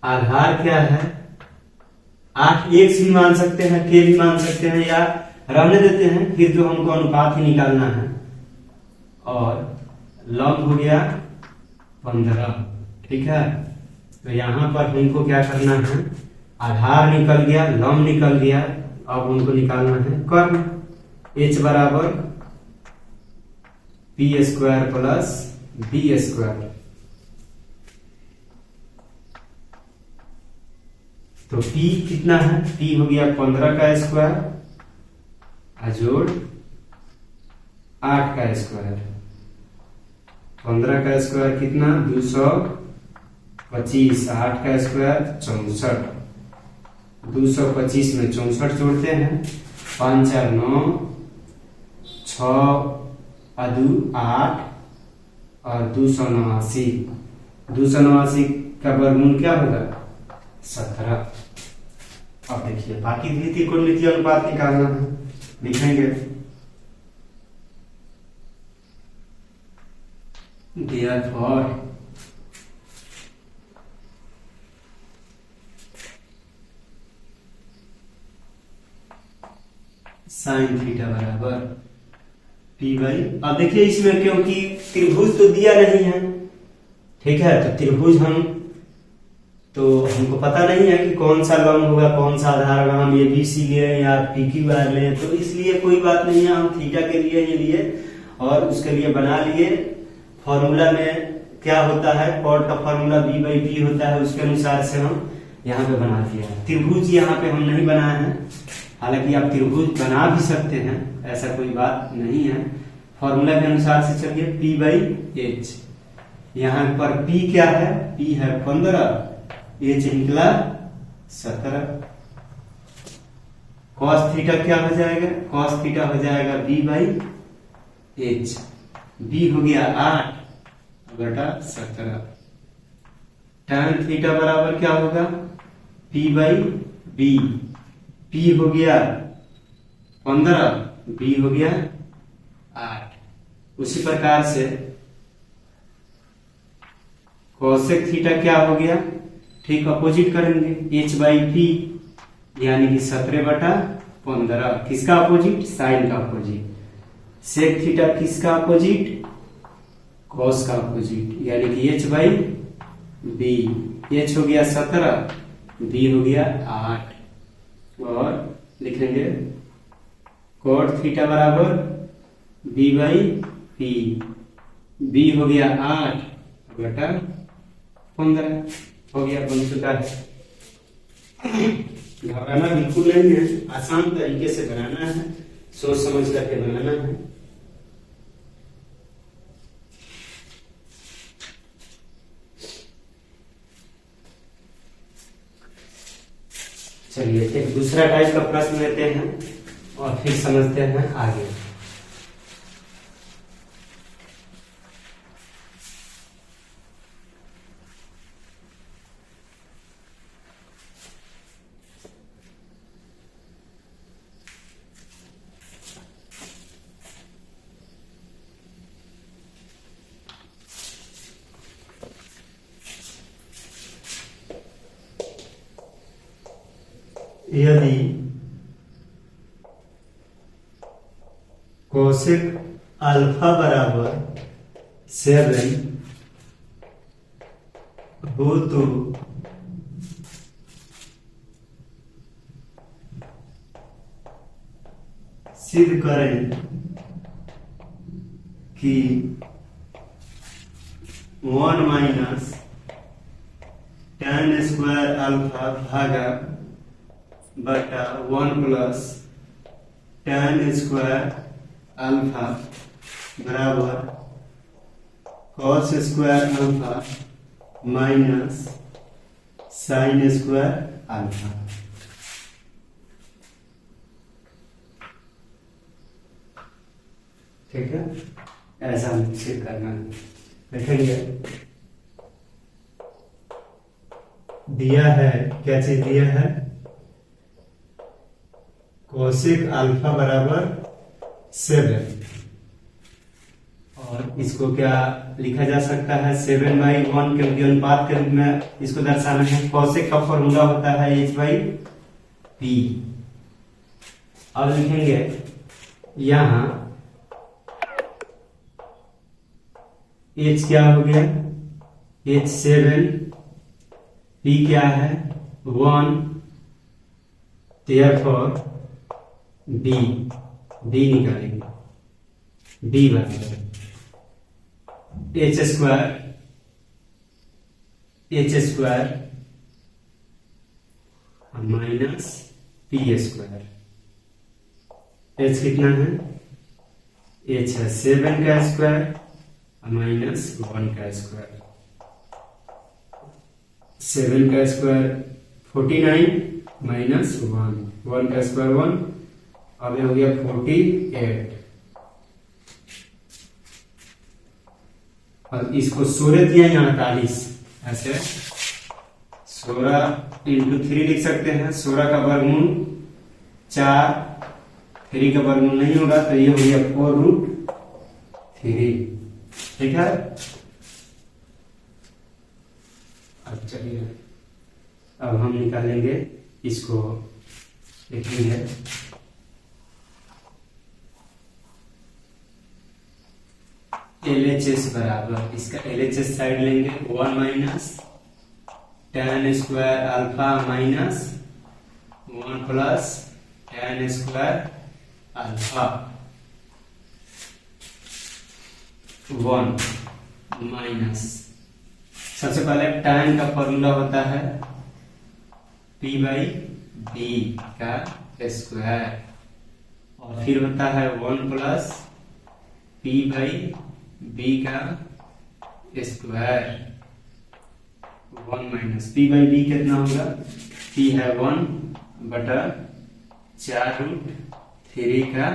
आधार क्या है 8, x भी मान सकते हैं, k भी मान सकते हैं, या रहने देते हैं, फिर जो हमको अनुपात ही निकालना है, और लंब हो गया 15। ठीक है, तो यहाँ पर हमको क्या करना है, आधार निकल गया, लंब निकल गया, अब हमको निकालना है कर्ण। h बराबर p² प्लस b², तो p कितना है, p हो गया 15 का स्क्वायर जोड़ 8 का स्क्वायर, 15 का स्क्वायर कितना 225, 8 का स्क्वायर 64, 225 में 64 जोड़ते हैं, 5 4 9, 6 2 8, और 289, 289 का वर्गमूल क्या होगा? 17। अब देखिए बाकी भी त्रिकोणमितीय अनुपात निकालना है, लिखेंगे therefore साइन थीटा बराबर पी बाई। अब देखिए इसमें क्योंकि त्रिभुज तो दिया नहीं है, ठीक है, तो त्रिभुज हमको पता नहीं है कि कौन सा लंब होगा कौन सा आधार होगा, हम ABC लें या PQR लें, तो इसलिए कोई बात नहीं है, हम थीटा के लिए ही लिए और उसके लिए बना लिए। फॉर्मूला में क्या होता है, कॉट का फॉर्मूला B बाई P होता है, उसके अनुसार से हम यहाँ पे बना दिया है। त्रिभुज यहाँ पे हम नहीं बनाए हैं, हालांकि आप त्रिभुज बना भी सकते हैं, ऐसा कोई बात नहीं है। फॉर्मूला के अनुसार से चलिए P बाई H, यहाँ पर P क्या है? P है 15, H निकला 17। कॉस थीटा क्या हो जाएगा? कॉस थीटा हो जाएगा B बाई H, B हो गया 8 बटा 17। tan थीटा बराबर क्या होगा? P बाई B, P हो गया 15, B हो गया 8। उसी प्रकार से कोसेक थीटा क्या हो गया? ठीक अपोजिट करेंगे, H बाई P यानी कि 17 बटा 15। किसका अपोजिट? साइन का अपोजिट। सेक थीटा किसका अपोजिट? कॉस का अपोजिट, यानी कि H बाई B। H हो गया 17, B हो गया 8 और लिखेंगे कॉट थीटा बराबर B बाई P, B हो गया 8 बटा 15। हो गया, बन चुका है। घबराना बिल्कुल नहीं है, आसान तरीके से बनाना है, सोच समझ करके बनाना है। चलिए एक दूसरा टाइप का प्रश्न लेते हैं और फिर समझते हैं आगे। यदि कोसेक अल्फा बराबर 7 हो तो सिद्ध करें कि 1 माइनस tan स्क्वायर अल्फा भागा बटा 1 प्लस tan स्क्वायर अल्फा बराबर cos square alpha minus sin square alpha. ठीक है, ऐसा निश्चित करना है। देखेंगे दिया है, क्या चीज दिया है? कोसेक अल्फा बराबर 7 और इसको क्या लिखा जा सकता है? 7/1 के अनुपात के रूप में इसको दर्शाना है। कोसेक का फॉर्मूला होता है H बाई P। अब लिखेंगे यहां H क्या हो गया? H 7, P क्या है? 1, therefore B निकालेंगे, B बराबर H square minus P square. H कितना है? H है 7 का स्क्वायर माइनस 1 का स्क्वायर। 7 का स्क्वायर 49 माइनस 1 का स्क्वायर 1, अब ये हो गया 48। और इसको 16 दिया यहाँ 48, ऐसे 16 × 3 लिख सकते हैं। 16 का वर्गमूल 4, 3 का वर्गमूल नहीं होगा तो ये हो गया 4√3। ठीक है। अब चलिए अब हम निकालेंगे इसको, लिखेंगे LHS बराबर, इसका LHS साइड लेंगे 1 minus tan square alpha minus 1 plus tan square alpha 1 minus, सबसे पहले tan का फॉर्मूला होता है p/b का स्क्वायर, और फिर होता है 1 प्लस p/b का स्क्वायर 1 माइनस p/b कितना होगा, p है 1/4√3 का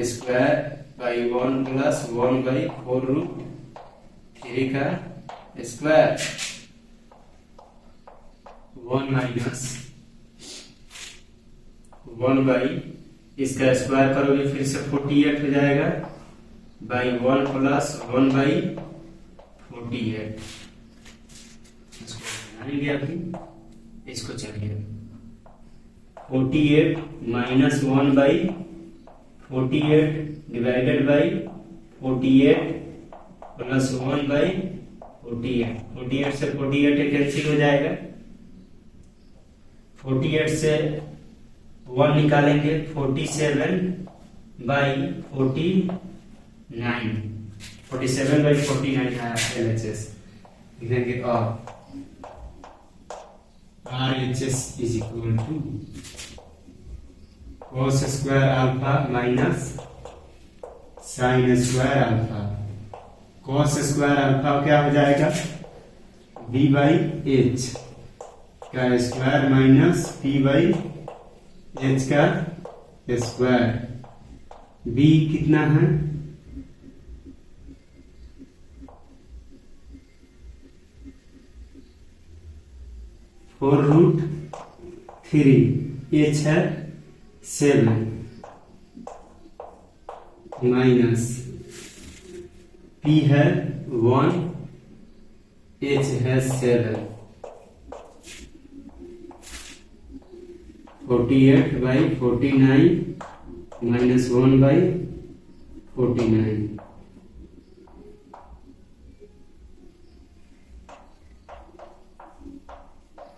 स्क्वायर बाई 1 प्लस 1/4√3 का स्क्वायर 1 माइनस 1 बाई, इसका स्क्वायर करोगे फिर से 48 हो जाएगा, बाई 1 प्लस 1/48। इसको बनाएंगे अभी, इसको चलिए 48 माइनस 1/48 डिवाइडेड बाई 48 प्लस 1/48, 48 से 48 कैंसिल हो जाएगा, 48 से 1 निकालेंगे 47/49, 47/49 आया LHS, लिखेंगे और RHS is equal to cos square alpha minus sin square alpha. cos square alpha क्या हो जाएगा, b/h का स्क्वायर माइनस p/h का स्क्वायर। b कितना है, 4√3, h है 7 माइनस p है 1, h है 7, 48/49 माइनस 1/49,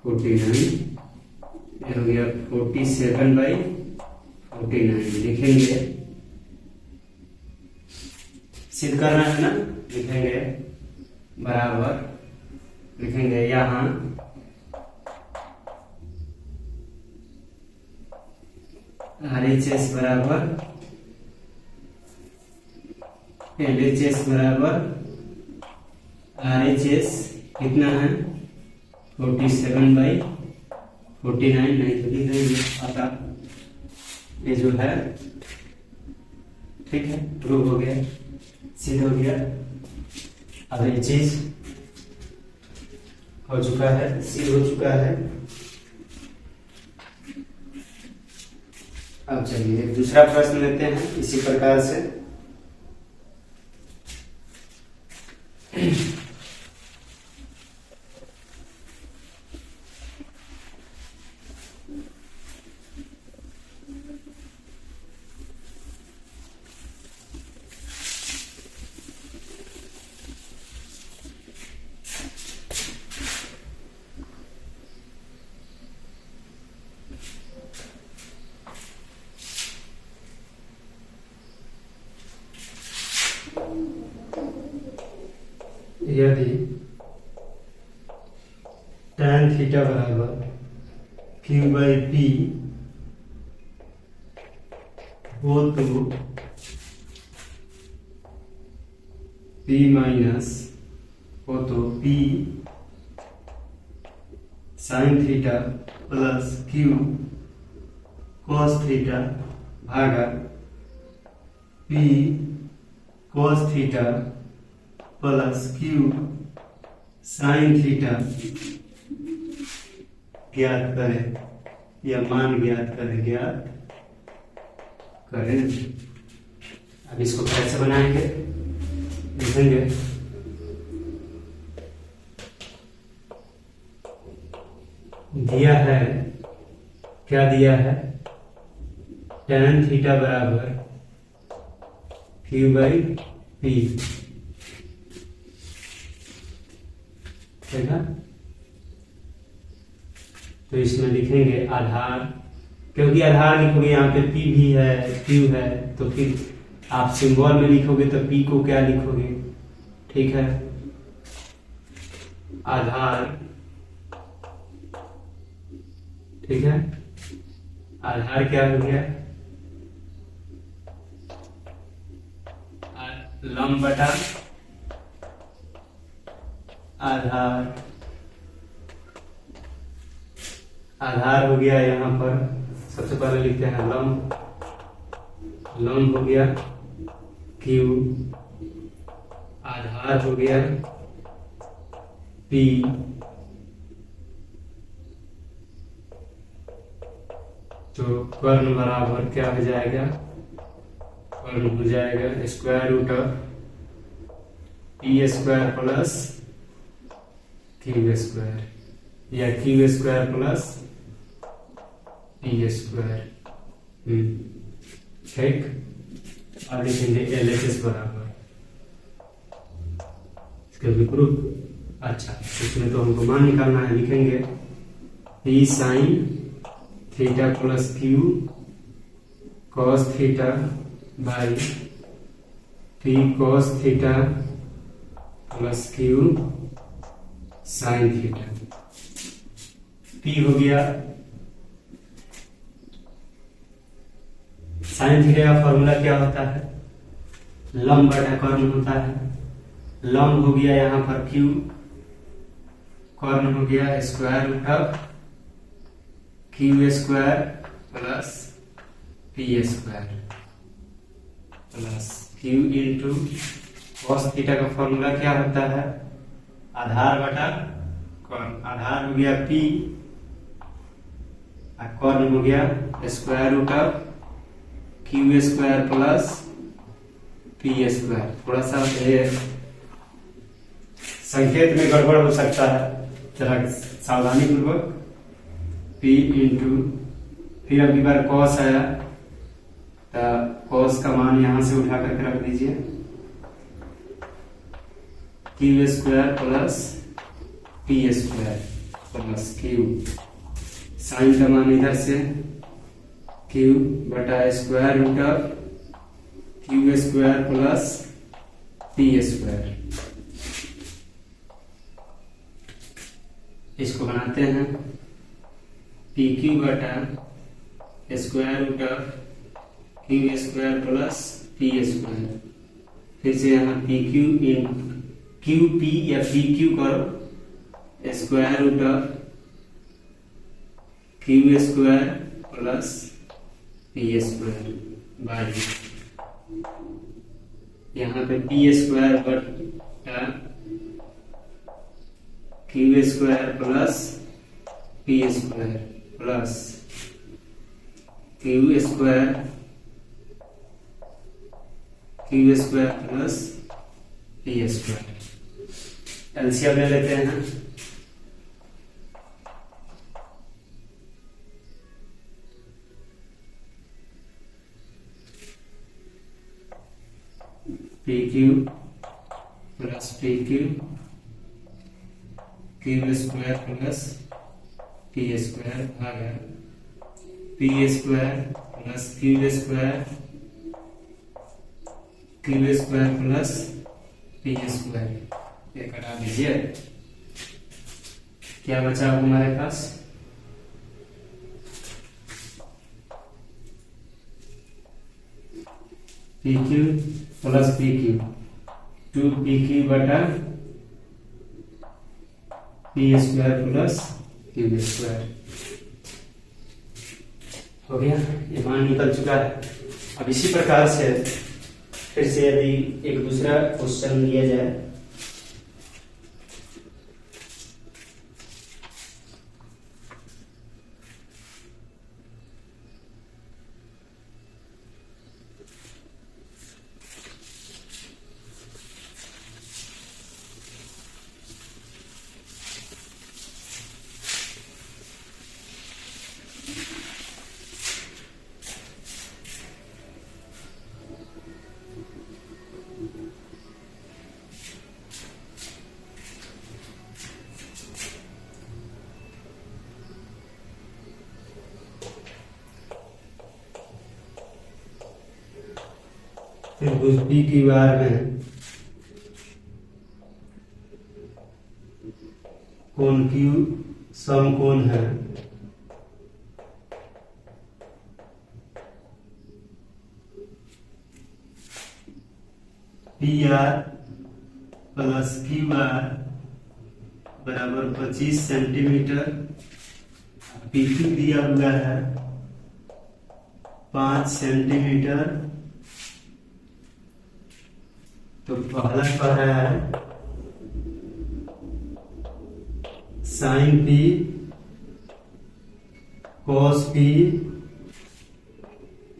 49 हो गया 47/49, लिखेंगे, सिद्ध करना है ना, लिखेंगे बराबर, लिखेंगे यहाँ RHS बराबर LHS बराबर, RHS कितना है 47/49, नहीं तो लिख देंगे आता, ये जो है ठीक है, प्रूव हो गया, सिद्ध हो गया। अब ये चीज हो चुका है, सिद्ध हो चुका है। अब चलिए दूसरा प्रश्न लेते हैं इसी प्रकार से। यदि tan थीटा बराबर q/p हो तो p माइनस हो तो p sin theta plus q cos theta भागा p cos theta plus Q sine theta ज्ञात करें या मान ज्ञात करें। अब इसको कैसे बनाएंगे देखेंगे। दिया है, क्या दिया है, tan थीटा बराबर Q बाई P, ठीक है। तो इसमें लिखेंगे आधार, क्योंकि आधार लिखोगे यहाँ पे P भी है Q है, तो फिर आप सिंबल में लिखोगे तो P को क्या लिखोगे, ठीक है। आधार, ठीक है, आधार क्या हो गया, लंब बटा आधार, आधार हो गया यहाँ पर सबसे पहले लिखते हैं लंब, लंब हो गया Q, आधार हो गया P, तो कर्ण बराबर क्या हो जाएगा, कर्ण हो जाएगा square root of P square plus Q square या Q square plus P square, ठीक। और लिखेंगे LHS बराबर इसके विपरीत। अच्छा, इसमें तो हमको मान निकालना है, लिखेंगे P sine theta plus Q cos theta by P cos theta plus Q sine theta. P हो गया, साइन थीटा का फॉर्मूला क्या होता है, लंब बटा कर्ण होता है। लंब हो गया यहाँ पर Q, कर्ण हो गया square root of Q square plus P square plus Q into cos theta का फॉर्मूला क्या होता है, आधार बटा कर्ण। आधार हो गया P और कर्ण हो गया square root of Q square plus P square. थोड़ा सा संकेत में गड़बड़ हो सकता है, जरा सावधानी पूर्वक। P इंटू फिर अगली बार कॉस आया तो कॉस का मान यहां से उठा करके रख दीजिए, Q square plus P square plus Q, sine का मान इधर से Q बटा square root of Q square plus P square. इसको बनाते हैं PQ बटा square root of Q square plus P square. फिर से यहाँ PQ इन QP या PQ करो, square root of Q square plus P square by यहाँ पे P स्क्वायर बटा Q square plus P square plus Q square plus P square. LCM ले लेते हैं, PQ plus PQ Q square plus P square भागा P square plus Q square plus P square. ये कटा दीजिए, क्या बचा हमारे पास, PQ प्लस PQ 2PQ बटा P square plus Q square हो गया। ये मान निकल चुका है। अब इसी प्रकार से फिर से यदि एक दूसरा क्वेश्चन लिया जाए त्रिभुज पी क्यू आर में कोण क्यू समकोण है P R plus Q R बराबर 25 सेंटीमीटर। पी क्यू दिया हुआ है 5 सेंटीमीटर। तो पहला कह रहा है साइन पी कॉस पी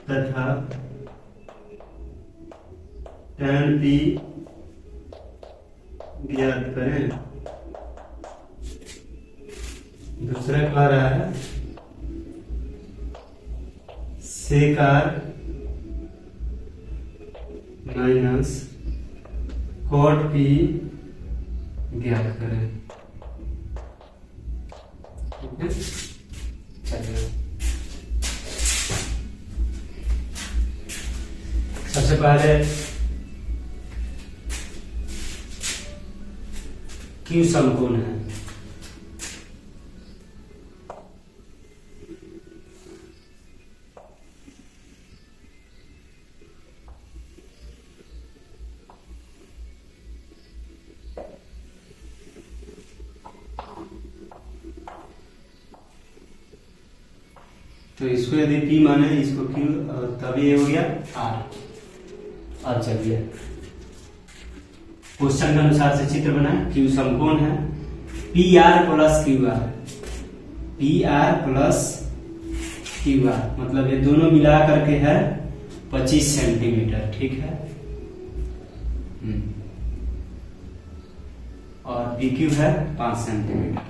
तथा टैन पी ज्ञात करें। दूसरा कह रहा है सेक आर माइनस कॉट पी ज्ञात करें। ठीक है, चलिए सबसे पहले क्यू समकोण है। तो इसको यदि P माने इसको Q, तब ये हो गया R। अब चलिए क्वेश्चन के अनुसार से चित्र बनाए। Q समकोण है P R plus Q R, P R plus Q R मतलब ये दोनों मिला करके है 25 सेंटीमीटर। ठीक है, और पी क्यू है 5 सेंटीमीटर।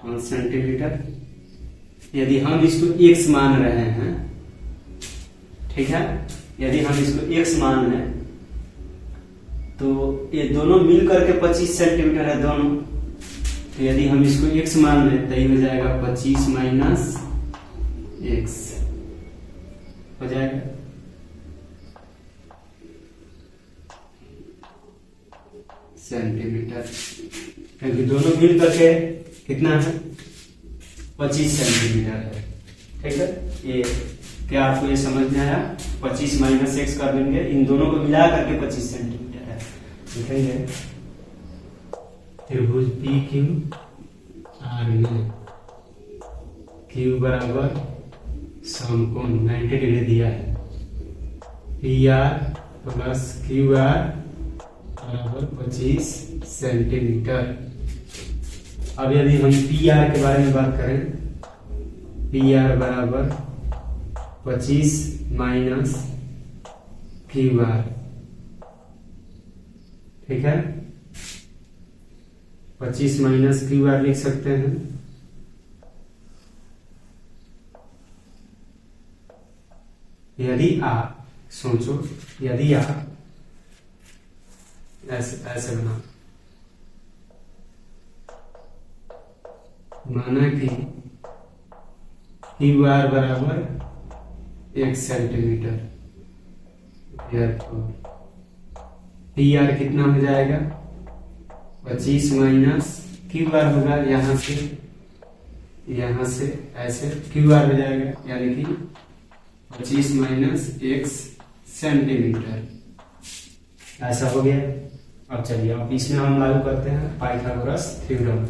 5 सेंटीमीटर यदि हम इसको x मान रहे हैं, ठीक है, यदि हम इसको x मान लें तो ये दोनों मिल करके 25 सेंटीमीटर है दोनों। तो यदि हम इसको x मान लें तो ये हो जाएगा 25 माइनस x हो जाएगा। सेंटीमीटर, क्योंकि दोनों मिल करके कितना है 25 सेंटीमीटर है। ठीक है, ये क्या आपको ये समझ में आया? 25 माइनस एक्स कर देंगे, इन दोनों को मिला करके 25 सेंटीमीटर है। लिखेंगे त्रिभुज पी क्यू आर में क्यू बराबर समकोण 90 डिग्री दिया है P R plus Q R बराबर 25 सेंटीमीटर। अब यदि हम पी आर के बारे में बात करें, पी आर बराबर 25 माइनस क्यू आर। ठीक है, 25 माइनस क्यू आर लिख सकते हैं। यदि आप सोचो, यदि आप ऐसे बना माना कि क्यू आर बराबर 1 सेंटीमीटर, पी आर कितना हो जाएगा 25 माइनस क्यू आर होगा, यहां से ऐसे क्यू आर हो जाएगा, यानी कि 25 माइनस 1 सेंटीमीटर ऐसा हो गया। अब चलिए अब इसमें हम लागू करते हैं पाइथागोरस थ्योरम।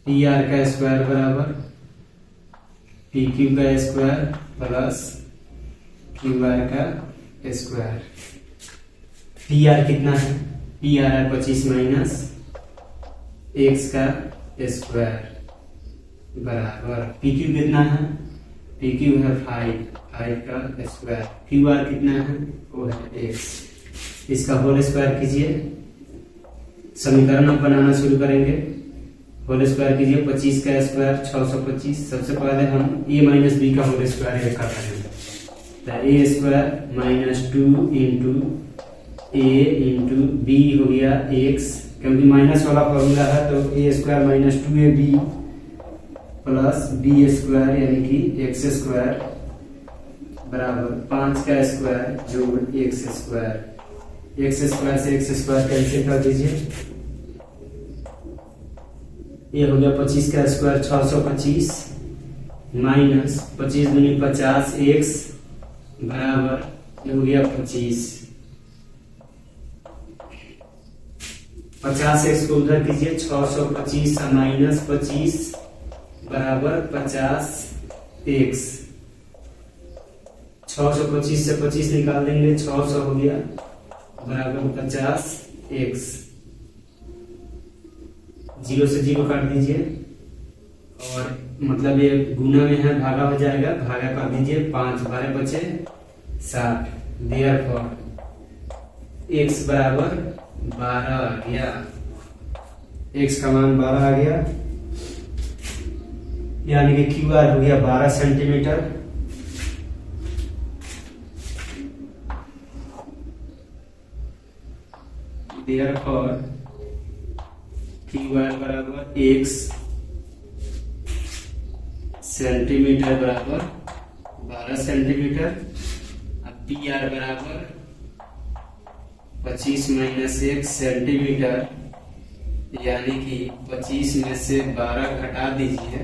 पी आर का स्क्वायर बराबर पी क्यू का स्क्वायर प्लस क्यू आर का स्क्वायर। पी आर कितना है? पी आर है 25 माइनस एक्स का स्क्वायर बराबर पी क्यू कितना है? पी क्यू है 5 का स्क्वायर। क्यू आर कितना है? वो है एक्स। इसका होल स्क्वायर कीजिए, समीकरण हम बनाना शुरू करेंगे। होल स्क्वायर कीजिए, 25 का स्क्वायर 625। सबसे पहले हम a माइनस बी का होल स्क्वायर कर रहे हैं, तो a square minus 2 into a into B हो गया x क्योंकि माइनस वाला फॉर्मूला है तो A square minus 2ab plus B square यानी कि एक्स स्क्वायर बराबर 5 का स्क्वायर जोड़ एक्स स्क्वायर। एक्स स्क्वायर से एक्स स्क्वायर कैंसिल कर दीजिए। ये हो गया 25 का स्क्वायर 625 माइनस 25 दूनी 50 एक्स बराबर ये हो गया 25। 50 एक्स को उधर कीजिए 625 माइनस 25 बराबर 50 एक्स। 625 से 25 निकाल देंगे 600 हो गया बराबर 50 एक्स। 0 से 0 काट दीजिए और मतलब ये गुना में है भागा हो जाएगा, भागा कर दीजिए 5 12 बचे 60। देयरफॉर एक्स बराबर 12 आ गया। एक्स का मान 12 आ गया यानी कि क्यू आर हो गया 12 सेंटीमीटर। देयरफॉर क्यू आर बराबर एक्स सेंटीमीटर बराबर 12 सेंटीमीटर। अब पी आर बराबर 25 माइनस 1 सेंटीमीटर यानी कि 25 में से 12 घटा दीजिए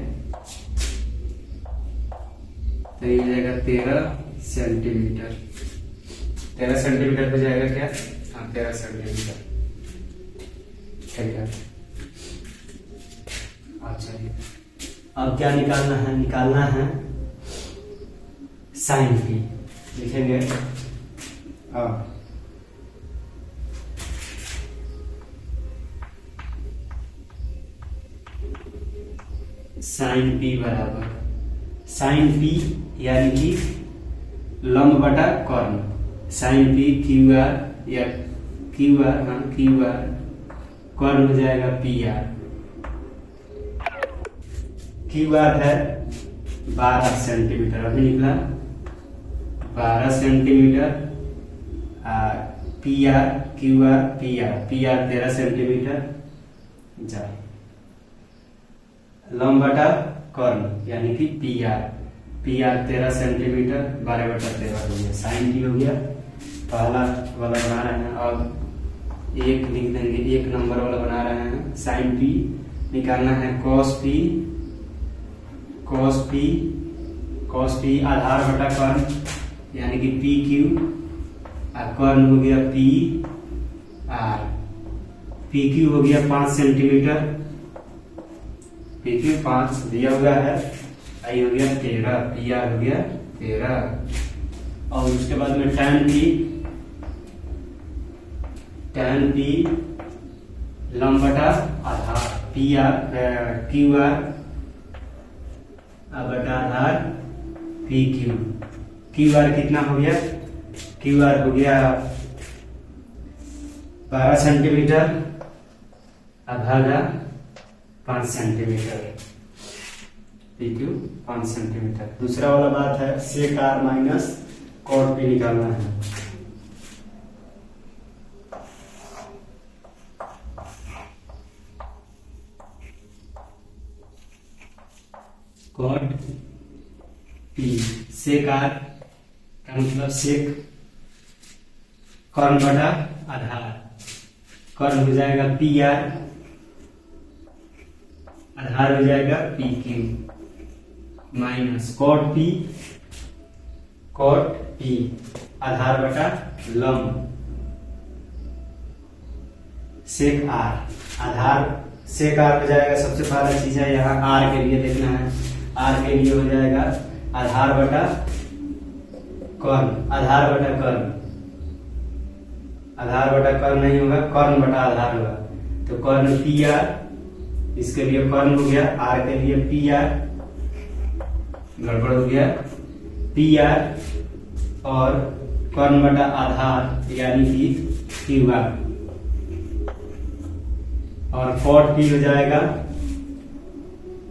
तो ये हो जाएगा 13 सेंटीमीटर। 13 सेंटीमीटर हो जाएगा क्या? हाँ 13 सेंटीमीटर। ठीक है। अच्छा अब क्या निकालना है? निकालना है साइन पी। लिखेंगे अब साइन पी बराबर साइन पी यानी कि लंब बटा कर्ण। साइन पी क्यू आर या क्यू आर, हाँ क्यू आर, कर्ण हो जाएगा पी आर। क्यू आर है 12 सेंटीमीटर, अभी निकला 12 centimetre. P R Q R P R 13 centimetre. जा लंब बटा कर्ण यानी कि पी आर 13 सेंटीमीटर 12/13 हो गया। साइन पी हो गया, पहला वाला बना रहे हैं। अब एक लिख देंगे, एक नंबर वाला बना रहे हैं। साइन पी निकालना है कॉस पी आधार बटा कर्ण यानी कि पी क्यू और कर्ण हो गया पी आर। पी क्यू हो गया 5 सेंटीमीटर, पी क्यू 5 दिया हुआ है। आई हो गया 13, पी आर हो गया 13। और उसके बाद में टैन पी लंब बटा आधार पी आर क्यू आर बटा आधार पी क्यू। क्यू आर कितना हो गया? क्यू आर हो गया 12 सेंटीमीटर भागा 5 सेंटीमीटर। P Q 5 centimetre. दूसरा वाला बात है सेक आर माइनस कॉट पी निकालना है। कॉट पी सेक आर का मतलब सेक कर्ण बटा आधार। कर्ण हो जाएगा पी आर, आधार हो जाएगा P Q minus cot P आधार बटा लंब सेक आर। आधार सेक आर हो जाएगा। सबसे पहला चीज है यहाँ आर के लिए देखना है। आर के लिए हो जाएगा आधार बटा कर्ण। आधार बटा कर्ण, आधार बटा कर्ण नहीं होगा, कर्ण बटा आधार होगा। तो कर्ण पी आर, इसके लिए कर्ण हो गया, आर के लिए पी आर, गड़बड़ हो गया पी आर और कर्ण बटा आधार यानी कि क्यू आर। और कॉट पी हो जाएगा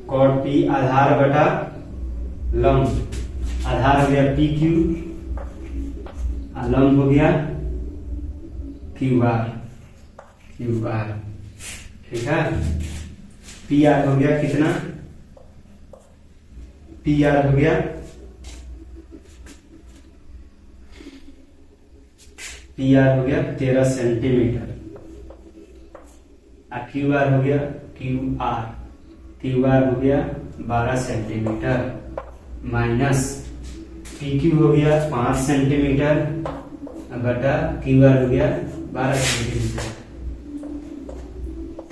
कॉट पी आधार बटा लंब। आधार हो गया पी क्यू और लंब हो गया क्यू आर। ठीक है। पी आर हो गया कितना, पी आर हो गया, पी आर हो गया 13 सेंटीमीटर। क्यू आर हो गया, क्यू आर हो गया 12 सेंटीमीटर माइनस पी क्यू हो गया 5 सेंटीमीटर बटा क्यू आर हो गया 12 सेंटीमीटर।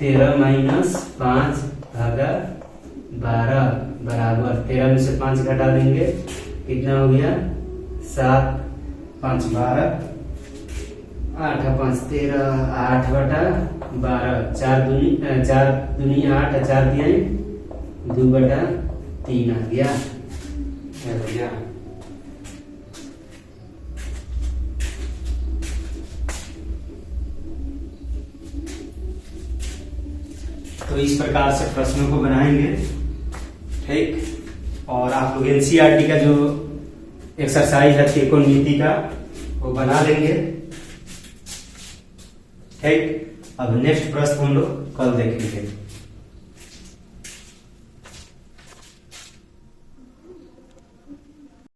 13 माइनस 5 भागा 12 बराबर 13 में से 5 घटा देंगे, कितना हो गया 7, 5 12, 8 5 13, 8 बटा 12, 4 दूनी 8, 4 दिए 2 बटा 3 आ गया। तो इस प्रकार से प्रश्नों को बनाएंगे, ठीक। और आप लोग एनसीईआरटी का जो एक्सरसाइज है त्रिकोणमिति का वो बना लेंगे, ठीक। अब नेक्स्ट प्रश्न हम लोग कल देखेंगे।